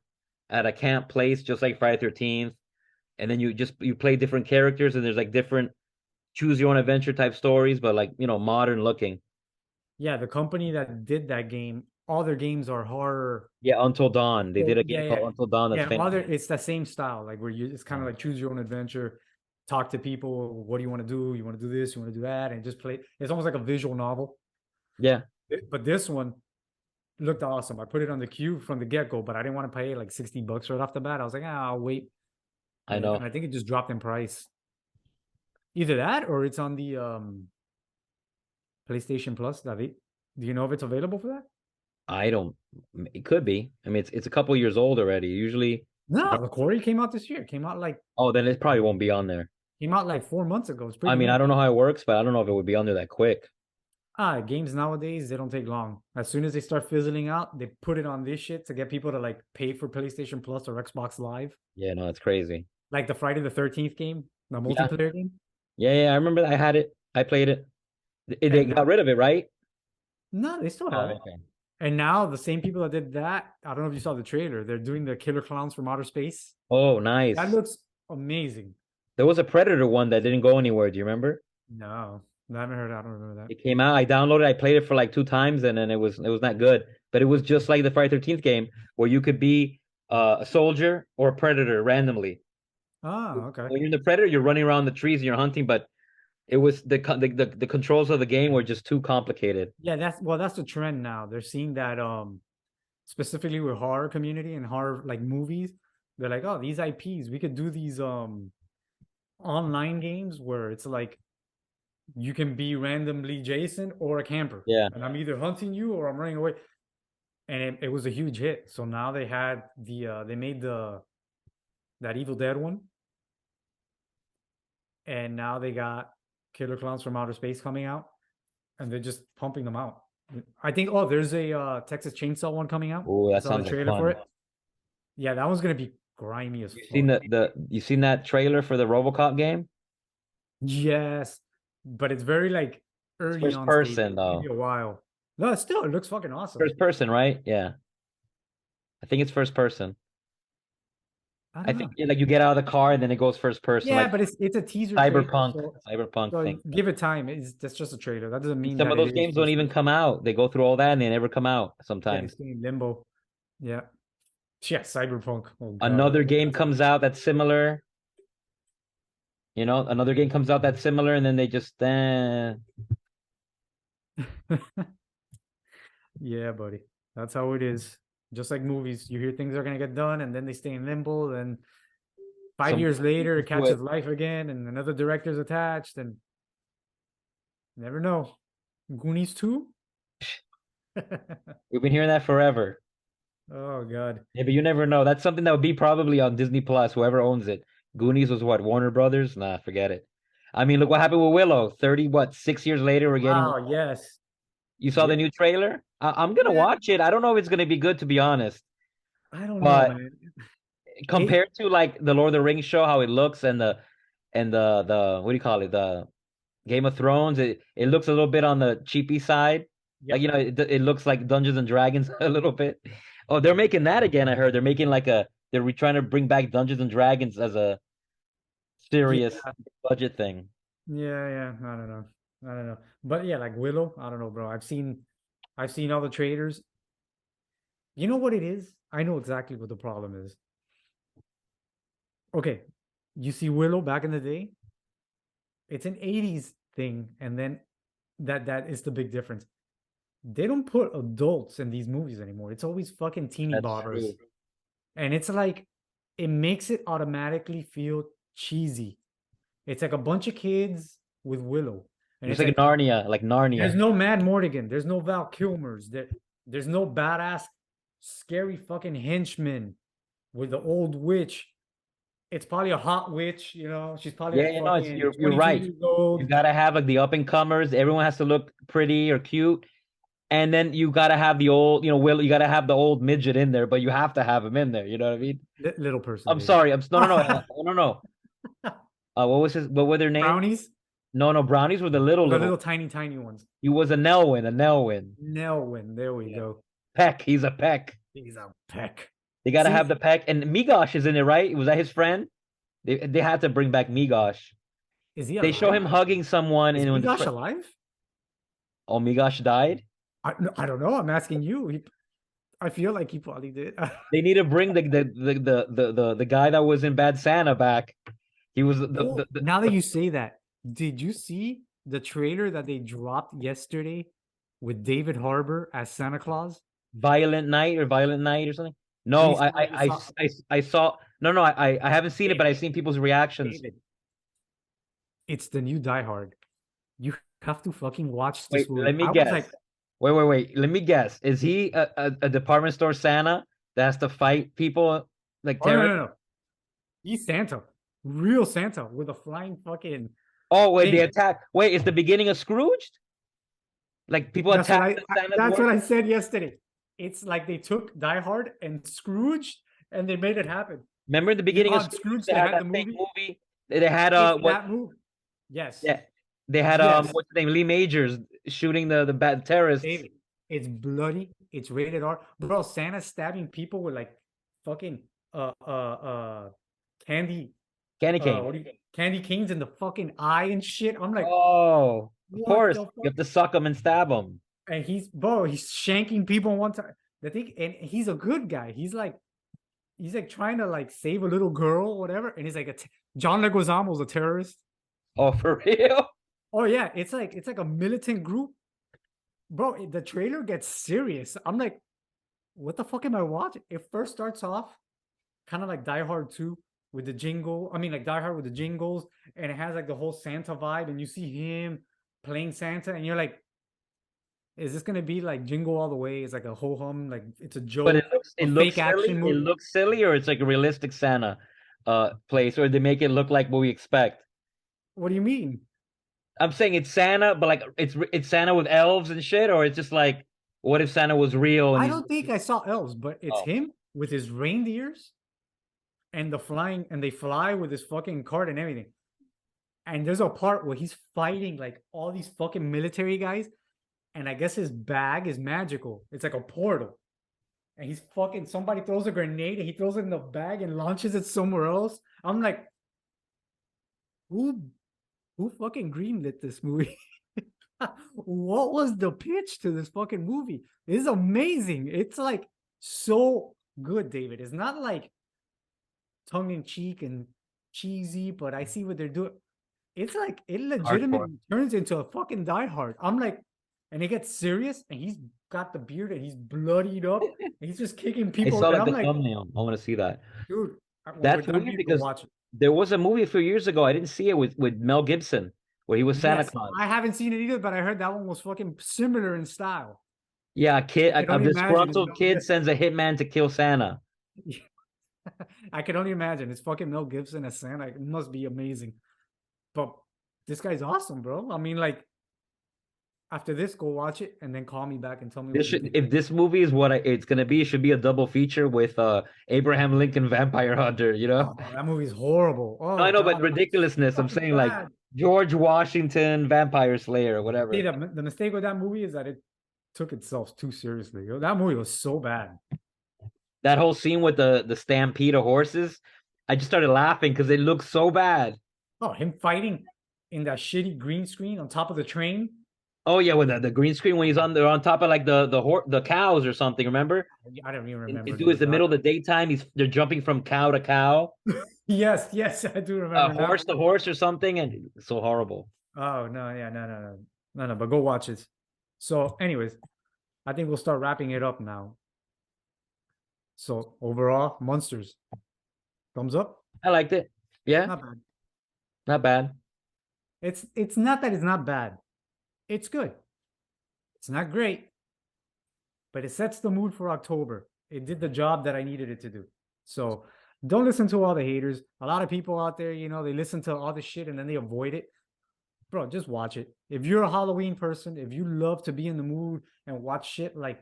at a camp place, just like Friday 13th. And then you play different characters and there's like different choose your own adventure type stories, but like, modern looking. yeah. The company that did that game, all their games are horror. Yeah, Until Dawn. They did Well, a yeah, game yeah, called Until Dawn that's yeah. All famous. their it's the same style, like where you it's kind of like choose your own adventure. Talk to people. What do you want to do? You want to do this? You want to do that? And just play. It's almost like a visual novel. Yeah, But this one looked awesome. I put it on the queue from the get go, but I didn't want to pay like $60 right off the bat. I was like, I'll wait. I And know. I think it just dropped in price. Either that or it's on the PlayStation Plus, David. Do you know if it's available for that? I don't it could be. I mean it's a couple years old already. Usually I No, don't the Quarry came out this year. It oh then it probably won't be on there. came out like 4 months ago. It's I pretty mean, I new. don't know how it works, but I don't know if it would be on there that quick. Games nowadays, they don't take long. As soon as they start fizzling out, they put it on this shit to get people to like pay for PlayStation Plus or Xbox Live. Yeah, no, it's crazy. Like the Friday the 13th game, the Yeah. multiplayer game. Yeah, yeah, I remember I had it. I played it. They And got now, rid of it, right? no, they still have Oh, it. okay. And now the same people that did that, I don't know if you saw the trailer, they're doing the Killer Clowns from Outer Space. Oh, That nice. looks amazing. There was a Predator one that didn't go anywhere. Do you remember? No, I haven't heard. I don't remember that. It came out. I downloaded. I played it for like 2 times, and then it was not good. But it was just like the Friday 13th game, where you could be a soldier or a predator randomly. Ah, okay. When you're in the predator, you're running around the trees and you're hunting. But it was the controls of the game were just too complicated. Yeah, that's the trend now. They're seeing that specifically with horror community and horror like movies. They're like, oh, these IPs, we could do these online games where it's like you can be randomly Jason or a camper, Yeah. and I'm either hunting you or I'm running away. And it was a huge hit. So now they had they made that Evil Dead one, and now they got Killer Clowns from Outer Space coming out, and they're just pumping them out. I think there's a Texas Chainsaw one coming out. Oh, I that saw the sounds like trailer for fun. it. Yeah, that one's gonna be grimy as You seen fuck. you seen that trailer for the RoboCop game? Yes, but it's very like It's early first on stages. person Maybe though. a while. No, still it looks fucking awesome. First person, right? Yeah. I think it's first person. I I don't think know. yeah, like you get out of the car and then it goes first person, Yeah, like but it's a teaser trailer, cyberpunk, so cyberpunk thing. give it time. It's that's just a trailer. That doesn't And mean some that of it those is games don't first even person. come out. They go through all that and they never come out Yeah, they sometimes. stay in limbo. Yeah. Yeah, Cyberpunk. Oh god. Another game comes out that's similar, another game comes out that's similar, and then they just Yeah, buddy. That's how it is. Just like movies, you hear things are gonna get done, and then they stay in limbo. Then five some years later, it do catches it. life again, and another director's attached, and never know. Goonies 2? We've been hearing that forever. Oh god. Yeah, but you never know. That's something that would be probably on Disney Plus, whoever owns it. Goonies was what, Warner Brothers? Nah, forget it. I mean, look what happened with Willow. 30, what, 6 years later, we're getting. Wow, yes. You saw Yeah. the new trailer? I'm gonna Yeah. watch it. I don't know if it's gonna be good, to be honest. I don't know, But man. It compared to like the Lord of the Rings show, how it looks, and the what do you call it? The Game of Thrones, it looks a little bit on the cheapy side. Like, yep. it looks like Dungeons and Dragons a little bit. Oh, they're making that again, I heard. They're making like they're trying to bring back Dungeons and Dragons as a Yeah. serious budget thing. Yeah, yeah. I don't know. I don't know. But yeah, like Willow, I don't know, bro. I've seen all the trailers. You know what it is? I know exactly what the problem is. Okay, you see Willow back in the day, it's an 80s thing, and then that is the big difference. They don't put adults in these movies anymore. It's always fucking teeny That's boppers. true. And it's like it makes it automatically feel cheesy. It's like a bunch of kids with Willow. And It's it's like like Narnia, like there's Narnia. no Mad Mortigan, there's no Val Kilmers, there's no badass, scary fucking henchman with the old witch. It's probably a hot witch, she's probably Yeah, like it's fucking you're 22 right. years You old. gotta have like the up and comers. Everyone has to look pretty or cute. And then you gotta have the old, Will, you gotta have the old midget in there, but you have to have him in there. You know what I mean? Little person, I'm baby. sorry. No, no, no, no, no. What were their names? Brownies, No, no, brownies were the little the little. little tiny, tiny ones. He was a Nelwyn, a Nelwyn. Nelwyn, there we Yeah. go. Peck, he's a Peck. He's a peck. They gotta have See, the Peck, and Migosh is in it, right? Was that his friend? They had to bring back Migosh. is he They show alive? him hugging someone, Is and when Migosh alive? oh, Migosh died. I don't know. I'm asking you. I feel like he probably did. They need to bring the guy that was in Bad Santa back. He was Oh, now that you say that, did you see the trailer that they dropped yesterday with David Harbour as Santa Claus? Violent Night or something. No, He's playing the song. I saw. No, no, I haven't seen it, but I've seen people's reactions. David, it's the new Die Hard. You have to fucking watch Wait, this movie. let me I was like, guess. Wait. Let me guess. Is he a department store Santa that has to fight people like oh no, terrorists? no, no. He's Santa, real Santa with a flying fucking Oh, wait, they thing. attack. Wait, it's the beginning of Scrooged? Like people That's what attack the Santa's that's what work? I said yesterday. It's like they took Die Hard and Scrooge and they made it happen. Remember in the You know beginning of how Scrooge, Scrooge they they had had that the fake movie? movie. They had It's what? that movie. Yes. Yeah, they had Yes. what's the name? Lee Majors shooting the bad terrorists. David. It's bloody. It's rated R. Bro, Santa's stabbing people with like fucking candy Candy cane. what do you candy canes in the fucking eye and shit. I'm like, Oh, of what course. the You fuck? have to suck them and stab them. And he's shanking people one time. The thing, and he's a good guy. He's like trying to like save a little girl or whatever. And he's like John Leguizamo's a terrorist. Oh, for real? Oh yeah, it's like a militant group, bro. The trailer gets serious. I'm like, what the fuck am I watching? It first starts off kind of like Die Hard 2 with the jingle. I mean, like Die Hard with the jingles, and it has like the whole Santa vibe, and you see him playing Santa, and you're like, is this gonna be like Jingle All the Way? It's like a ho hum, like it's a But joke, it a looks fake silly. action It movie. looks silly, or it's like a realistic Santa place, or they make it look like what we expect. What do you mean? I'm saying it's Santa, but like it's Santa with elves and shit, or it's just like what if Santa was real and I he's don't think I saw elves, but it's oh, him with his reindeers and the flying, and they fly with his fucking cart and everything. And there's a part where he's fighting like all these fucking military guys, and I guess his bag is magical. It's like a portal. And he's fucking somebody throws a grenade and he throws it in the bag and launches it somewhere else. I'm like, who who fucking greenlit this movie? What was the pitch to this fucking movie? It's amazing. It's like so good, David. It's not like tongue in cheek and cheesy, but I see what they're doing. It's like it hardcore. legitimately turns into a fucking Die Hard. I'm like, and it gets serious, and he's got the beard and he's bloodied up, and he's just kicking I people. saw And like I'm the like, thumbnail. I want to see that. dude, when we're That's done weird here, go because watch it. there was a movie a few years ago. I didn't see it with Mel Gibson where he was Santa Yes, Claus. I haven't seen it either, but I heard that one was fucking similar in style. Yeah, I can a only imagine it's disgruntled Mel kid Gibson. sends a hitman to kill Santa. I can only imagine it's fucking Mel Gibson as Santa. It must be amazing. But this guy's awesome, bro. I mean, like after this, go watch it and then call me back and tell me This what you should think. if this movie is what it's gonna be, it should be a double feature with Abraham Lincoln Vampire Hunter, you know? Oh, no, that movie's horrible. No, Oh I know, but God, ridiculousness. I'm fucking saying like bad. George Washington Vampire Slayer or See, whatever. the mistake with that movie is that it took itself too seriously. That movie was so bad. That whole scene with the stampede of horses, I just started laughing because it looks so bad. Oh, him fighting in that shitty green screen on top of the train. Oh yeah, with the green screen when he's on top of like the cows or something. Remember? I don't even It remember, was dude. the middle of the daytime. They're jumping from cow to cow, Yes, yes, I do remember now. horse to horse or something, and it's so horrible. Oh no, yeah, no. But go watch it. So, anyways, I think we'll start wrapping it up now. So overall, Munsters, thumbs up. I liked it. Yeah, Not bad. not bad. It's not that it's not bad. It's good. It's not great, but it sets the mood for October. It did the job that I needed it to do. So don't listen to all the haters. A lot of people out there, they listen to all the shit and then they avoid it. Bro, just watch it. If you're a Halloween person, if you love to be in the mood and watch shit like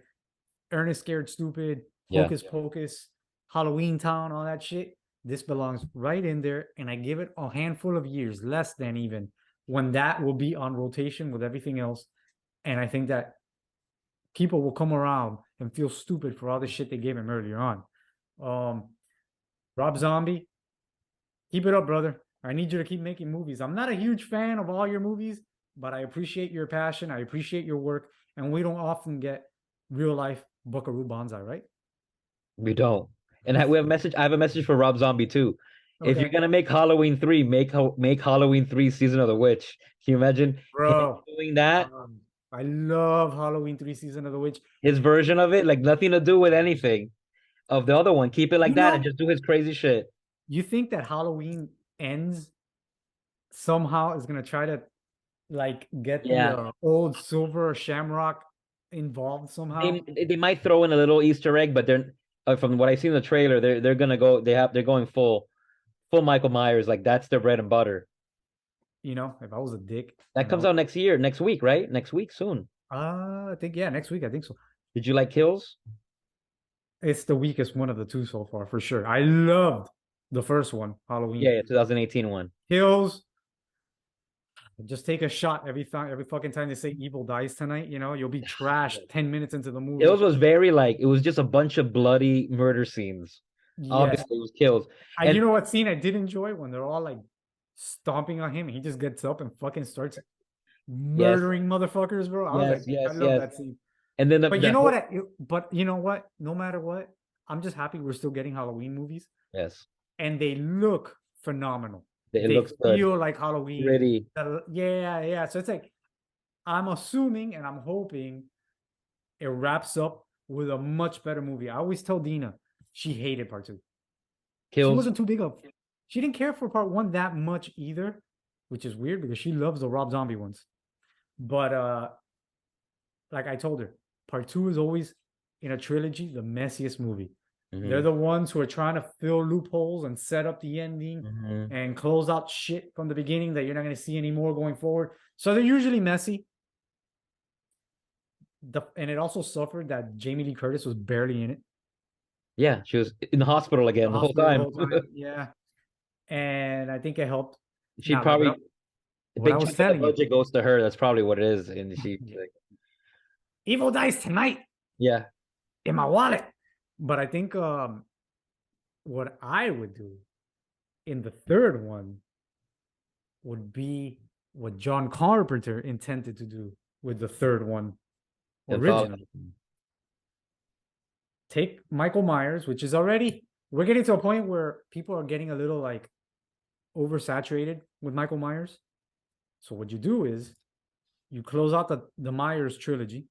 Ernest Scared Stupid, Yeah. Hocus Pocus, Halloween Town, all that shit, this belongs right in there. And I give it a handful of years, less than even, when that will be on rotation with everything else. And I think that people will come around and feel stupid for all the shit they gave him earlier on. Um, Rob Zombie, keep it up, brother. I need you to keep making movies. I'm not a huge fan of all your movies, but I appreciate your passion. I appreciate your work. And we don't often get real life Buckaroo Banzai, right? We don't. And we have a message. I have a message for Rob Zombie too. If you're Okay. gonna make Halloween 3, make Halloween 3 Season of the Witch. Can you imagine him Bro, doing that? I love Halloween 3 Season of the Witch. His version of it, like nothing to do with anything of the other one. Keep it like You that and know, just do his crazy shit. you think that Halloween ends somehow is gonna try to like get the Yeah. old silver shamrock involved somehow? They might throw in a little Easter egg, but they're from what I see in the trailer, they're gonna go. They're going full Michael Myers. Like that's their bread and butter. If I was a dick That and I comes was, out next year, next week, right? Next week soon. I think yeah, next week I think so. Did you like Kills? It's the weakest one of the two so far for sure. I loved the first one, Yeah, Halloween yeah, 2018 one. Kills. Just take a shot every fucking time they say evil dies tonight. You'll be trashed 10 minutes into the movie. Kills was very like it was just a bunch of bloody murder scenes. Yeah. Obviously, it was Kills. And You know what scene I did enjoy when they're all like stomping on him and he just gets up and fucking starts yes, murdering motherfuckers, bro. I was yes, like, I yes, love yes. that scene. And then But you the know what? whole But you know what? No matter what, I'm just happy we're still getting Halloween movies, yes, and they look phenomenal. it They looks good, feel like Halloween. pretty. Yeah, yeah. So it's like I'm assuming and I'm hoping it wraps up with a much better movie. I always tell Dina she hated part two. She Kills. wasn't too big of. She didn't care for part one that much either, which is weird because she loves the Rob Zombie ones. But like I told her, part two is always in a trilogy the messiest movie. They're Hmm. the ones who are trying to fill loopholes and set up the ending Hmm. and close out shit from the beginning that you're not going to see anymore going forward. So they're usually messy. And it also suffered that Jamie Lee Curtis was barely in it. Yeah, she was in the hospital The again the whole hospital the time. whole time. Yeah. And I think it helped. She Now, what I, probably a what I big was chunk of the telling you, budget goes to her. That's probably what it is. And she, yeah. like, Evil dies tonight yeah, in my wallet. But I think what I would do in the third one would be what John Carpenter intended to do with the third one originally. anthology. Take Michael Myers, which is already, we're getting to a point where people are getting a little like oversaturated with Michael Myers. So what you do is you close out the Myers trilogy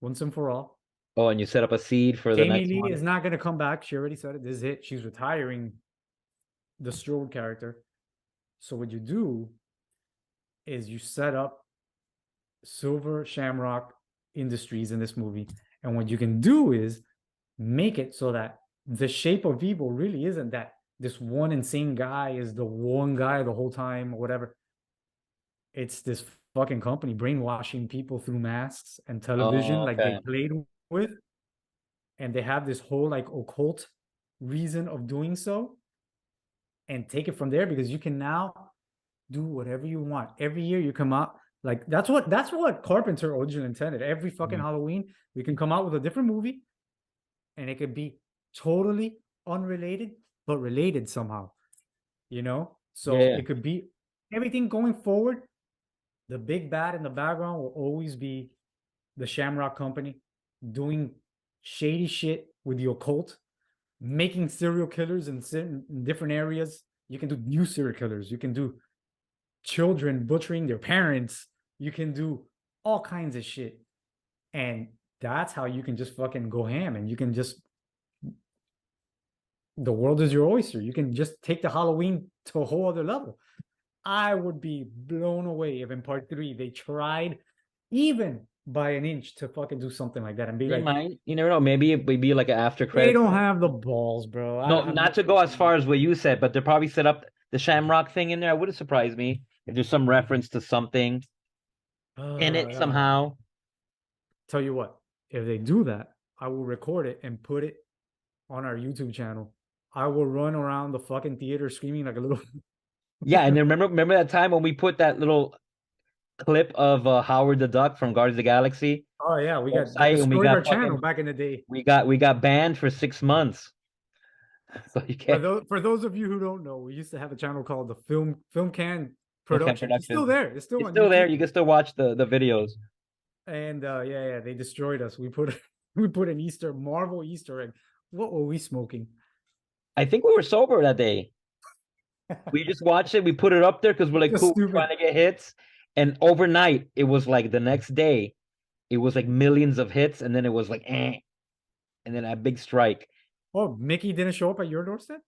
once and for all. Oh, and you set up a seed for the Jamie next Lee one. is not going to come back. She already said it. This is it. She's retiring the Strode character. So what you do is you set up Silver Shamrock Industries in this movie. And what you can do is make it so that the shape of evil really isn't that this one insane guy is the one guy the whole time or whatever. It's this fucking company brainwashing people through masks and television Oh, like they okay. played with. And they have this whole like occult reason of doing so and take it from there because you can now do whatever you want. Every year you come out like that's what Carpenter originally intended. Every fucking Mhm. Halloween we can come out with a different movie, and it could be totally unrelated but related somehow. You know, Yeah, so yeah. it could be everything going forward. The big bad in the background will always be the Shamrock Company doing shady shit with the occult, making serial killers in different areas. You can do new serial killers. You can do children butchering their parents. You can do all kinds of shit. And that's how you can just fucking go ham and you can just, the world is your oyster. You can just take the Halloween to a whole other level. I would be blown away if in part three they tried even by an inch to fucking do something like that and be They like, might. You never know. Maybe it would be like an after they credit. don't have the balls, bro. No, I'm not no to go as far as what you said, but they probably set up the Shamrock thing in there. It wouldn't surprise me if there's some reference to something in it I don't know. somehow. Tell you what, if they do that, I will record it and put it on our YouTube channel. I will run around the fucking theater screaming like a little. Yeah, and then remember that time when we put that little clip of Howard the Duck from Guardians of the Galaxy Oh yeah, we got they website, and destroyed our channel back in the day. we got banned for 6 months. So you For can't. those of you who don't know, we used to have a channel called the Film Can Okay, Production. It's still production. there. It's still It's on still there. YouTube. You can still watch the videos. And yeah, they destroyed us. We put we put an Marvel Easter egg. What were we smoking? I think we were sober that day. We just watched it. We put it up there because we're like, Just cool, we're stupid. trying to get hits. And overnight, it was like the next day, it was like millions of hits, and then it was like, and then a big strike. Oh, Mickey didn't show up at your doorstep?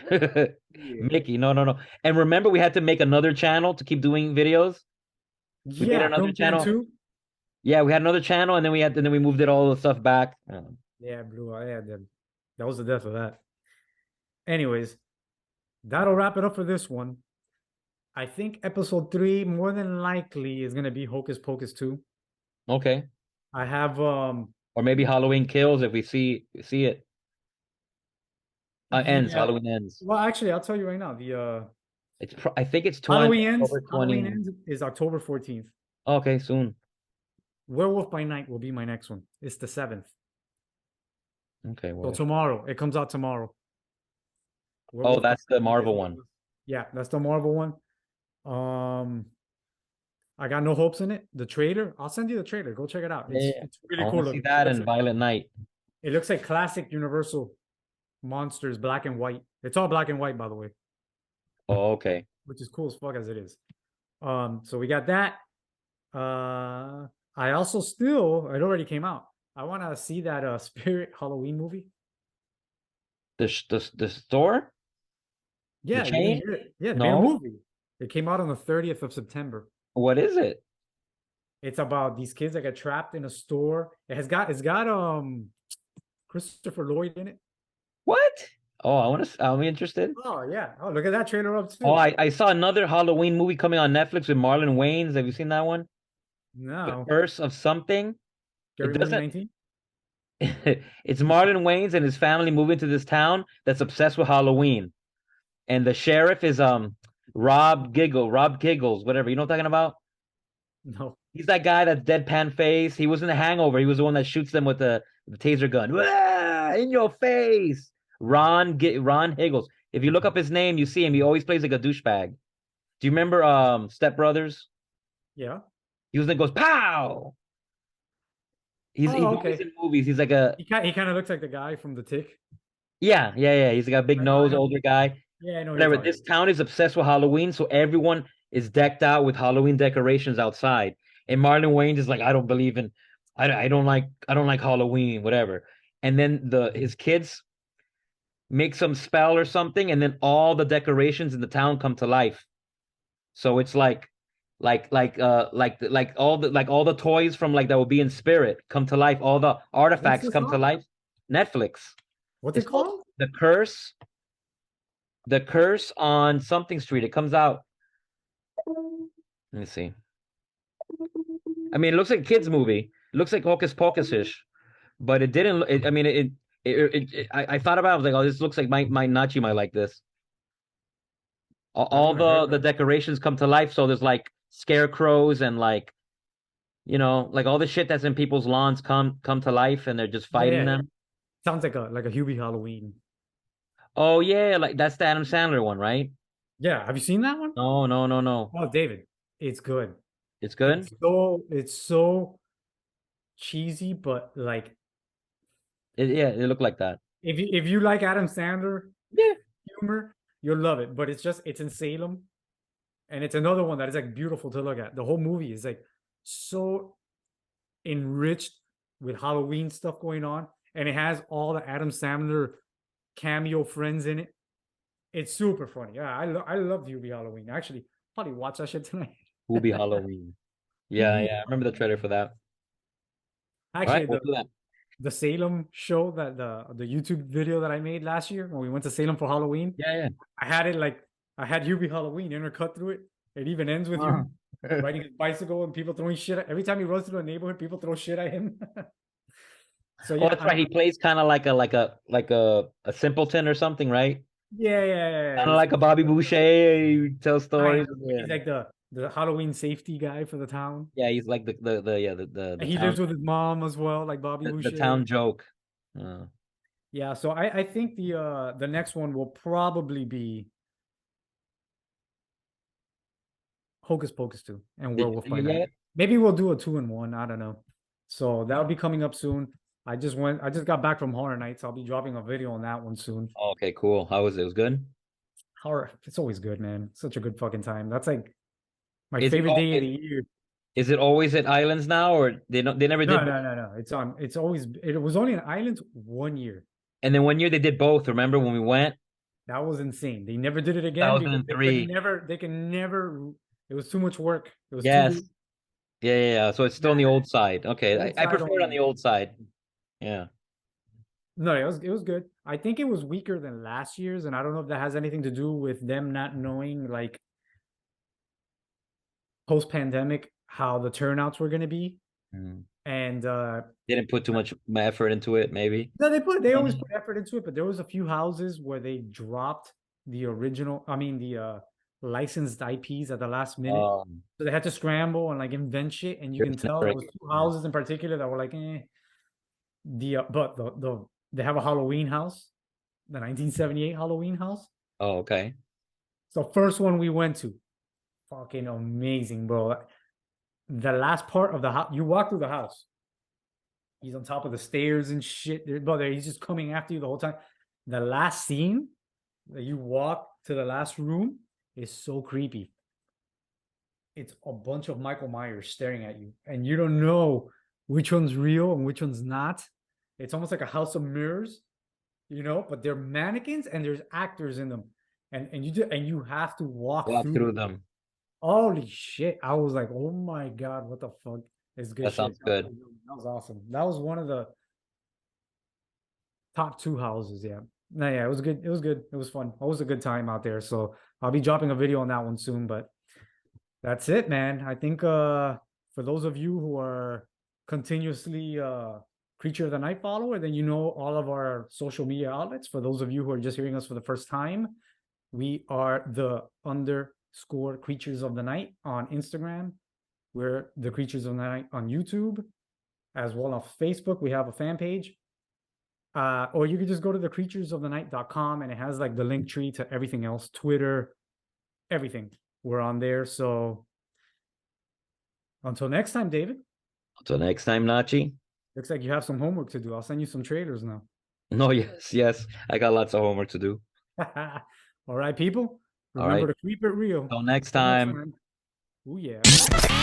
Yeah. Mickey, no, no, no. And remember, we had to make another channel to keep doing videos. We made Yeah, another Film Can channel. too. Yeah, we had another channel, and then we moved it all the stuff back. Yeah, Blue. I had them. That was the death of that. Anyways, that'll wrap it up for this one. I think episode three more than likely is gonna be Hocus Pocus 2. Okay. I have Or maybe Halloween Kills if we see it. Ends. yeah. Halloween ends. Well, actually, I'll tell you right now. I think it's 20 October Halloween 20. ends is October 14th. Okay, soon. Werewolf by Night will be my next one. It's the 7th. Okay, So well, tomorrow. It comes out tomorrow. Oh, Werewolf by that's the Night. Marvel one. Yeah, that's the Marvel one. Um, I got no hopes in it. The trailer, I'll send you the trailer. Go check it out. Yeah, yeah. It's I really want cool to see looking. that and Violent Night. It looks like classic Universal monsters, black and white. It's all black and white, by the way, Oh, okay. which is cool as fuck as it is. So we got that. I also still, it already came out. I want to see that Spirit Halloween movie. The store? The Yeah, you didn't chain? hear it. Yeah, they made a No. movie. It came out on the 30th of September. What is it? It's about these kids that get trapped in a store. It's got Christopher Lloyd in it. What? Oh, I want to. I'm interested. Oh yeah. Oh, look at that trailer up Oh, too. I saw another Halloween movie coming on Netflix with Marlon Wayans. Have you seen that one? The No. Curse of Something. It Scary Movie doesn't. 19. It's Marlon Wayans and his family moving to this town that's obsessed with Halloween. And the sheriff is Rob Giggles, whatever. You know what I'm talking about? No. He's that guy that's deadpan face. He was in The Hangover. He was the one that shoots them with the taser gun. Wah! In your face. Ron Higgles. If you look up his name, you see him. He always plays like a douchebag. Do you remember Step Brothers? Yeah. He was that goes pow. He's Oh, always okay. in movies. He's like a He kind of looks like the guy from The Tick. yeah. He's got a big I nose, know. older guy. Yeah, I know who you're Whatever. talking This town is obsessed with Halloween, so everyone is decked out with Halloween decorations outside. And Marlon Wayans is like, I don't believe in, I don't like Halloween, whatever. And then his kids make some spell or something, and then all the decorations in the town come to life. So it's like all the toys from like that will be in Spirit come to life. All the What's artifacts this come to on? life. Netflix. What's it It's called called? The Curse. The Curse on something street. It comes out. Let me see. I mean, it looks like a kids movie. It looks like Hocus Pocus-ish, but it didn't. I mean, I thought about it. I was like, oh, this looks like my Nachi might like this. I've All never heard the of it. decorations come to life. So there's like scarecrows and like like all the shit that's in people's lawns come to life, and they're just Yeah, fighting yeah. them. Sounds like a Hubie Halloween. Oh yeah, like that's the Adam Sandler one, right? Yeah, have you seen that one? No, no, no, no. Oh, David, it's good. It's good. It's so cheesy, but like Yeah, it looked like that. if you like Adam Sandler Yeah. humor, you'll love it. But it's in Salem, and it's another one that is like beautiful to look at. The whole movie is like so enriched with Halloween stuff going on, and it has all the Adam Sandler cameo friends in it. It's super funny. Yeah, I love Hubie Halloween. Actually, probably watch that shit tonight. Will be Halloween. Yeah, Hubie yeah. I remember the Halloween. trailer for that. All right, Actually, we'll the do that. the Salem show that the YouTube video that I made last year when we went to Salem for Halloween, Yeah, yeah. I had it like I had Hubie Halloween intercut through it. It even ends with Uh-huh. him riding his bicycle and people throwing shit every time he runs through a neighborhood, people throw shit at him. So Oh, yeah, that's right. He plays kind of like a simpleton or something, right? yeah, yeah, yeah. Kind of like a Bobby Boucher. He tells I know. stories. Yeah, He's like the Halloween safety guy for the town. yeah. He's like the And he lives with his mom as well, like Bobby the Boucher. town joke. Uh, Yeah, so I think the next one will probably be Hocus Pocus 2 and did you Werewolf see by it Night. yet? Maybe we'll do a 2-in-1. I don't know. So that'll be coming up soon. I just got back from Horror Nights. I'll be dropping a video on that one soon. Oh, okay, cool. How was it? It was good. Horror, it's always good, man. Such a good fucking time. That's like my Is it favorite all? day of the year. Is it always at Islands now, or they never No, did? no, no, no. It was only an island 1 year. And then one year they did both. Remember when we went? That was insane. They never did it again because2003. they can never, it was too much work. It was too Yes. Yeah. So it's still on the old side. Okay. old I side prefer it on only. the old side. Yeah. No, it was good. I think it was weaker than last year's, and I don't know if that has anything to do with them not knowing like post pandemic how the turnouts were gonna be. Mm. And Didn't put too much effort into it, maybe. no, they always put effort into it, but there was a few houses where they dropped the original, I mean the licensed IPs at the last minute. Um, So they had to scramble and like invent shit, and you they're can tell there generic. was two Yeah. houses in particular that were like, but they have a Halloween house, the 1978 Halloween house. Oh, okay. So first one we went to, fucking amazing, bro. The last part of the house, you walk through the house. He's on top of the stairs and shit. Brother, he's just coming after you the whole time. The last scene that you walk to the last room is so creepy. It's a bunch of Michael Myers staring at you, and you don't know which one's real and which one's not. It's almost like a house of mirrors, but they're mannequins and there's actors in them, and you have to walk Walk through through them. them. Holy shit! I was like, oh my god, what the fuck? It's good That shit. sounds good. That was awesome. That was one of the top two houses. Yeah. No, yeah, it was good. It was good. It was fun. It was a good time out there. So I'll be dropping a video on that one soon. But that's it, man. I think for those of you who are continuously Creature of the Night follower, then you know all of our social media outlets. For those of you who are just hearing us for the first time, we are the underscore Creatures of the Night on Instagram. We're the Creatures of the Night on YouTube, as well on Facebook. We have a fan page. Or you could just go to thecreaturesofthenight.com and it has like the link tree to everything else, Twitter, everything. We're on there. So until next time, David, Until next time, Nachi. looks like you have some homework to do. I'll send you some trailers now. No, yes, yes. I got lots of homework to do. All right, people. All Remember right. to keep it real. Till next Till next time. time. Oh, yeah.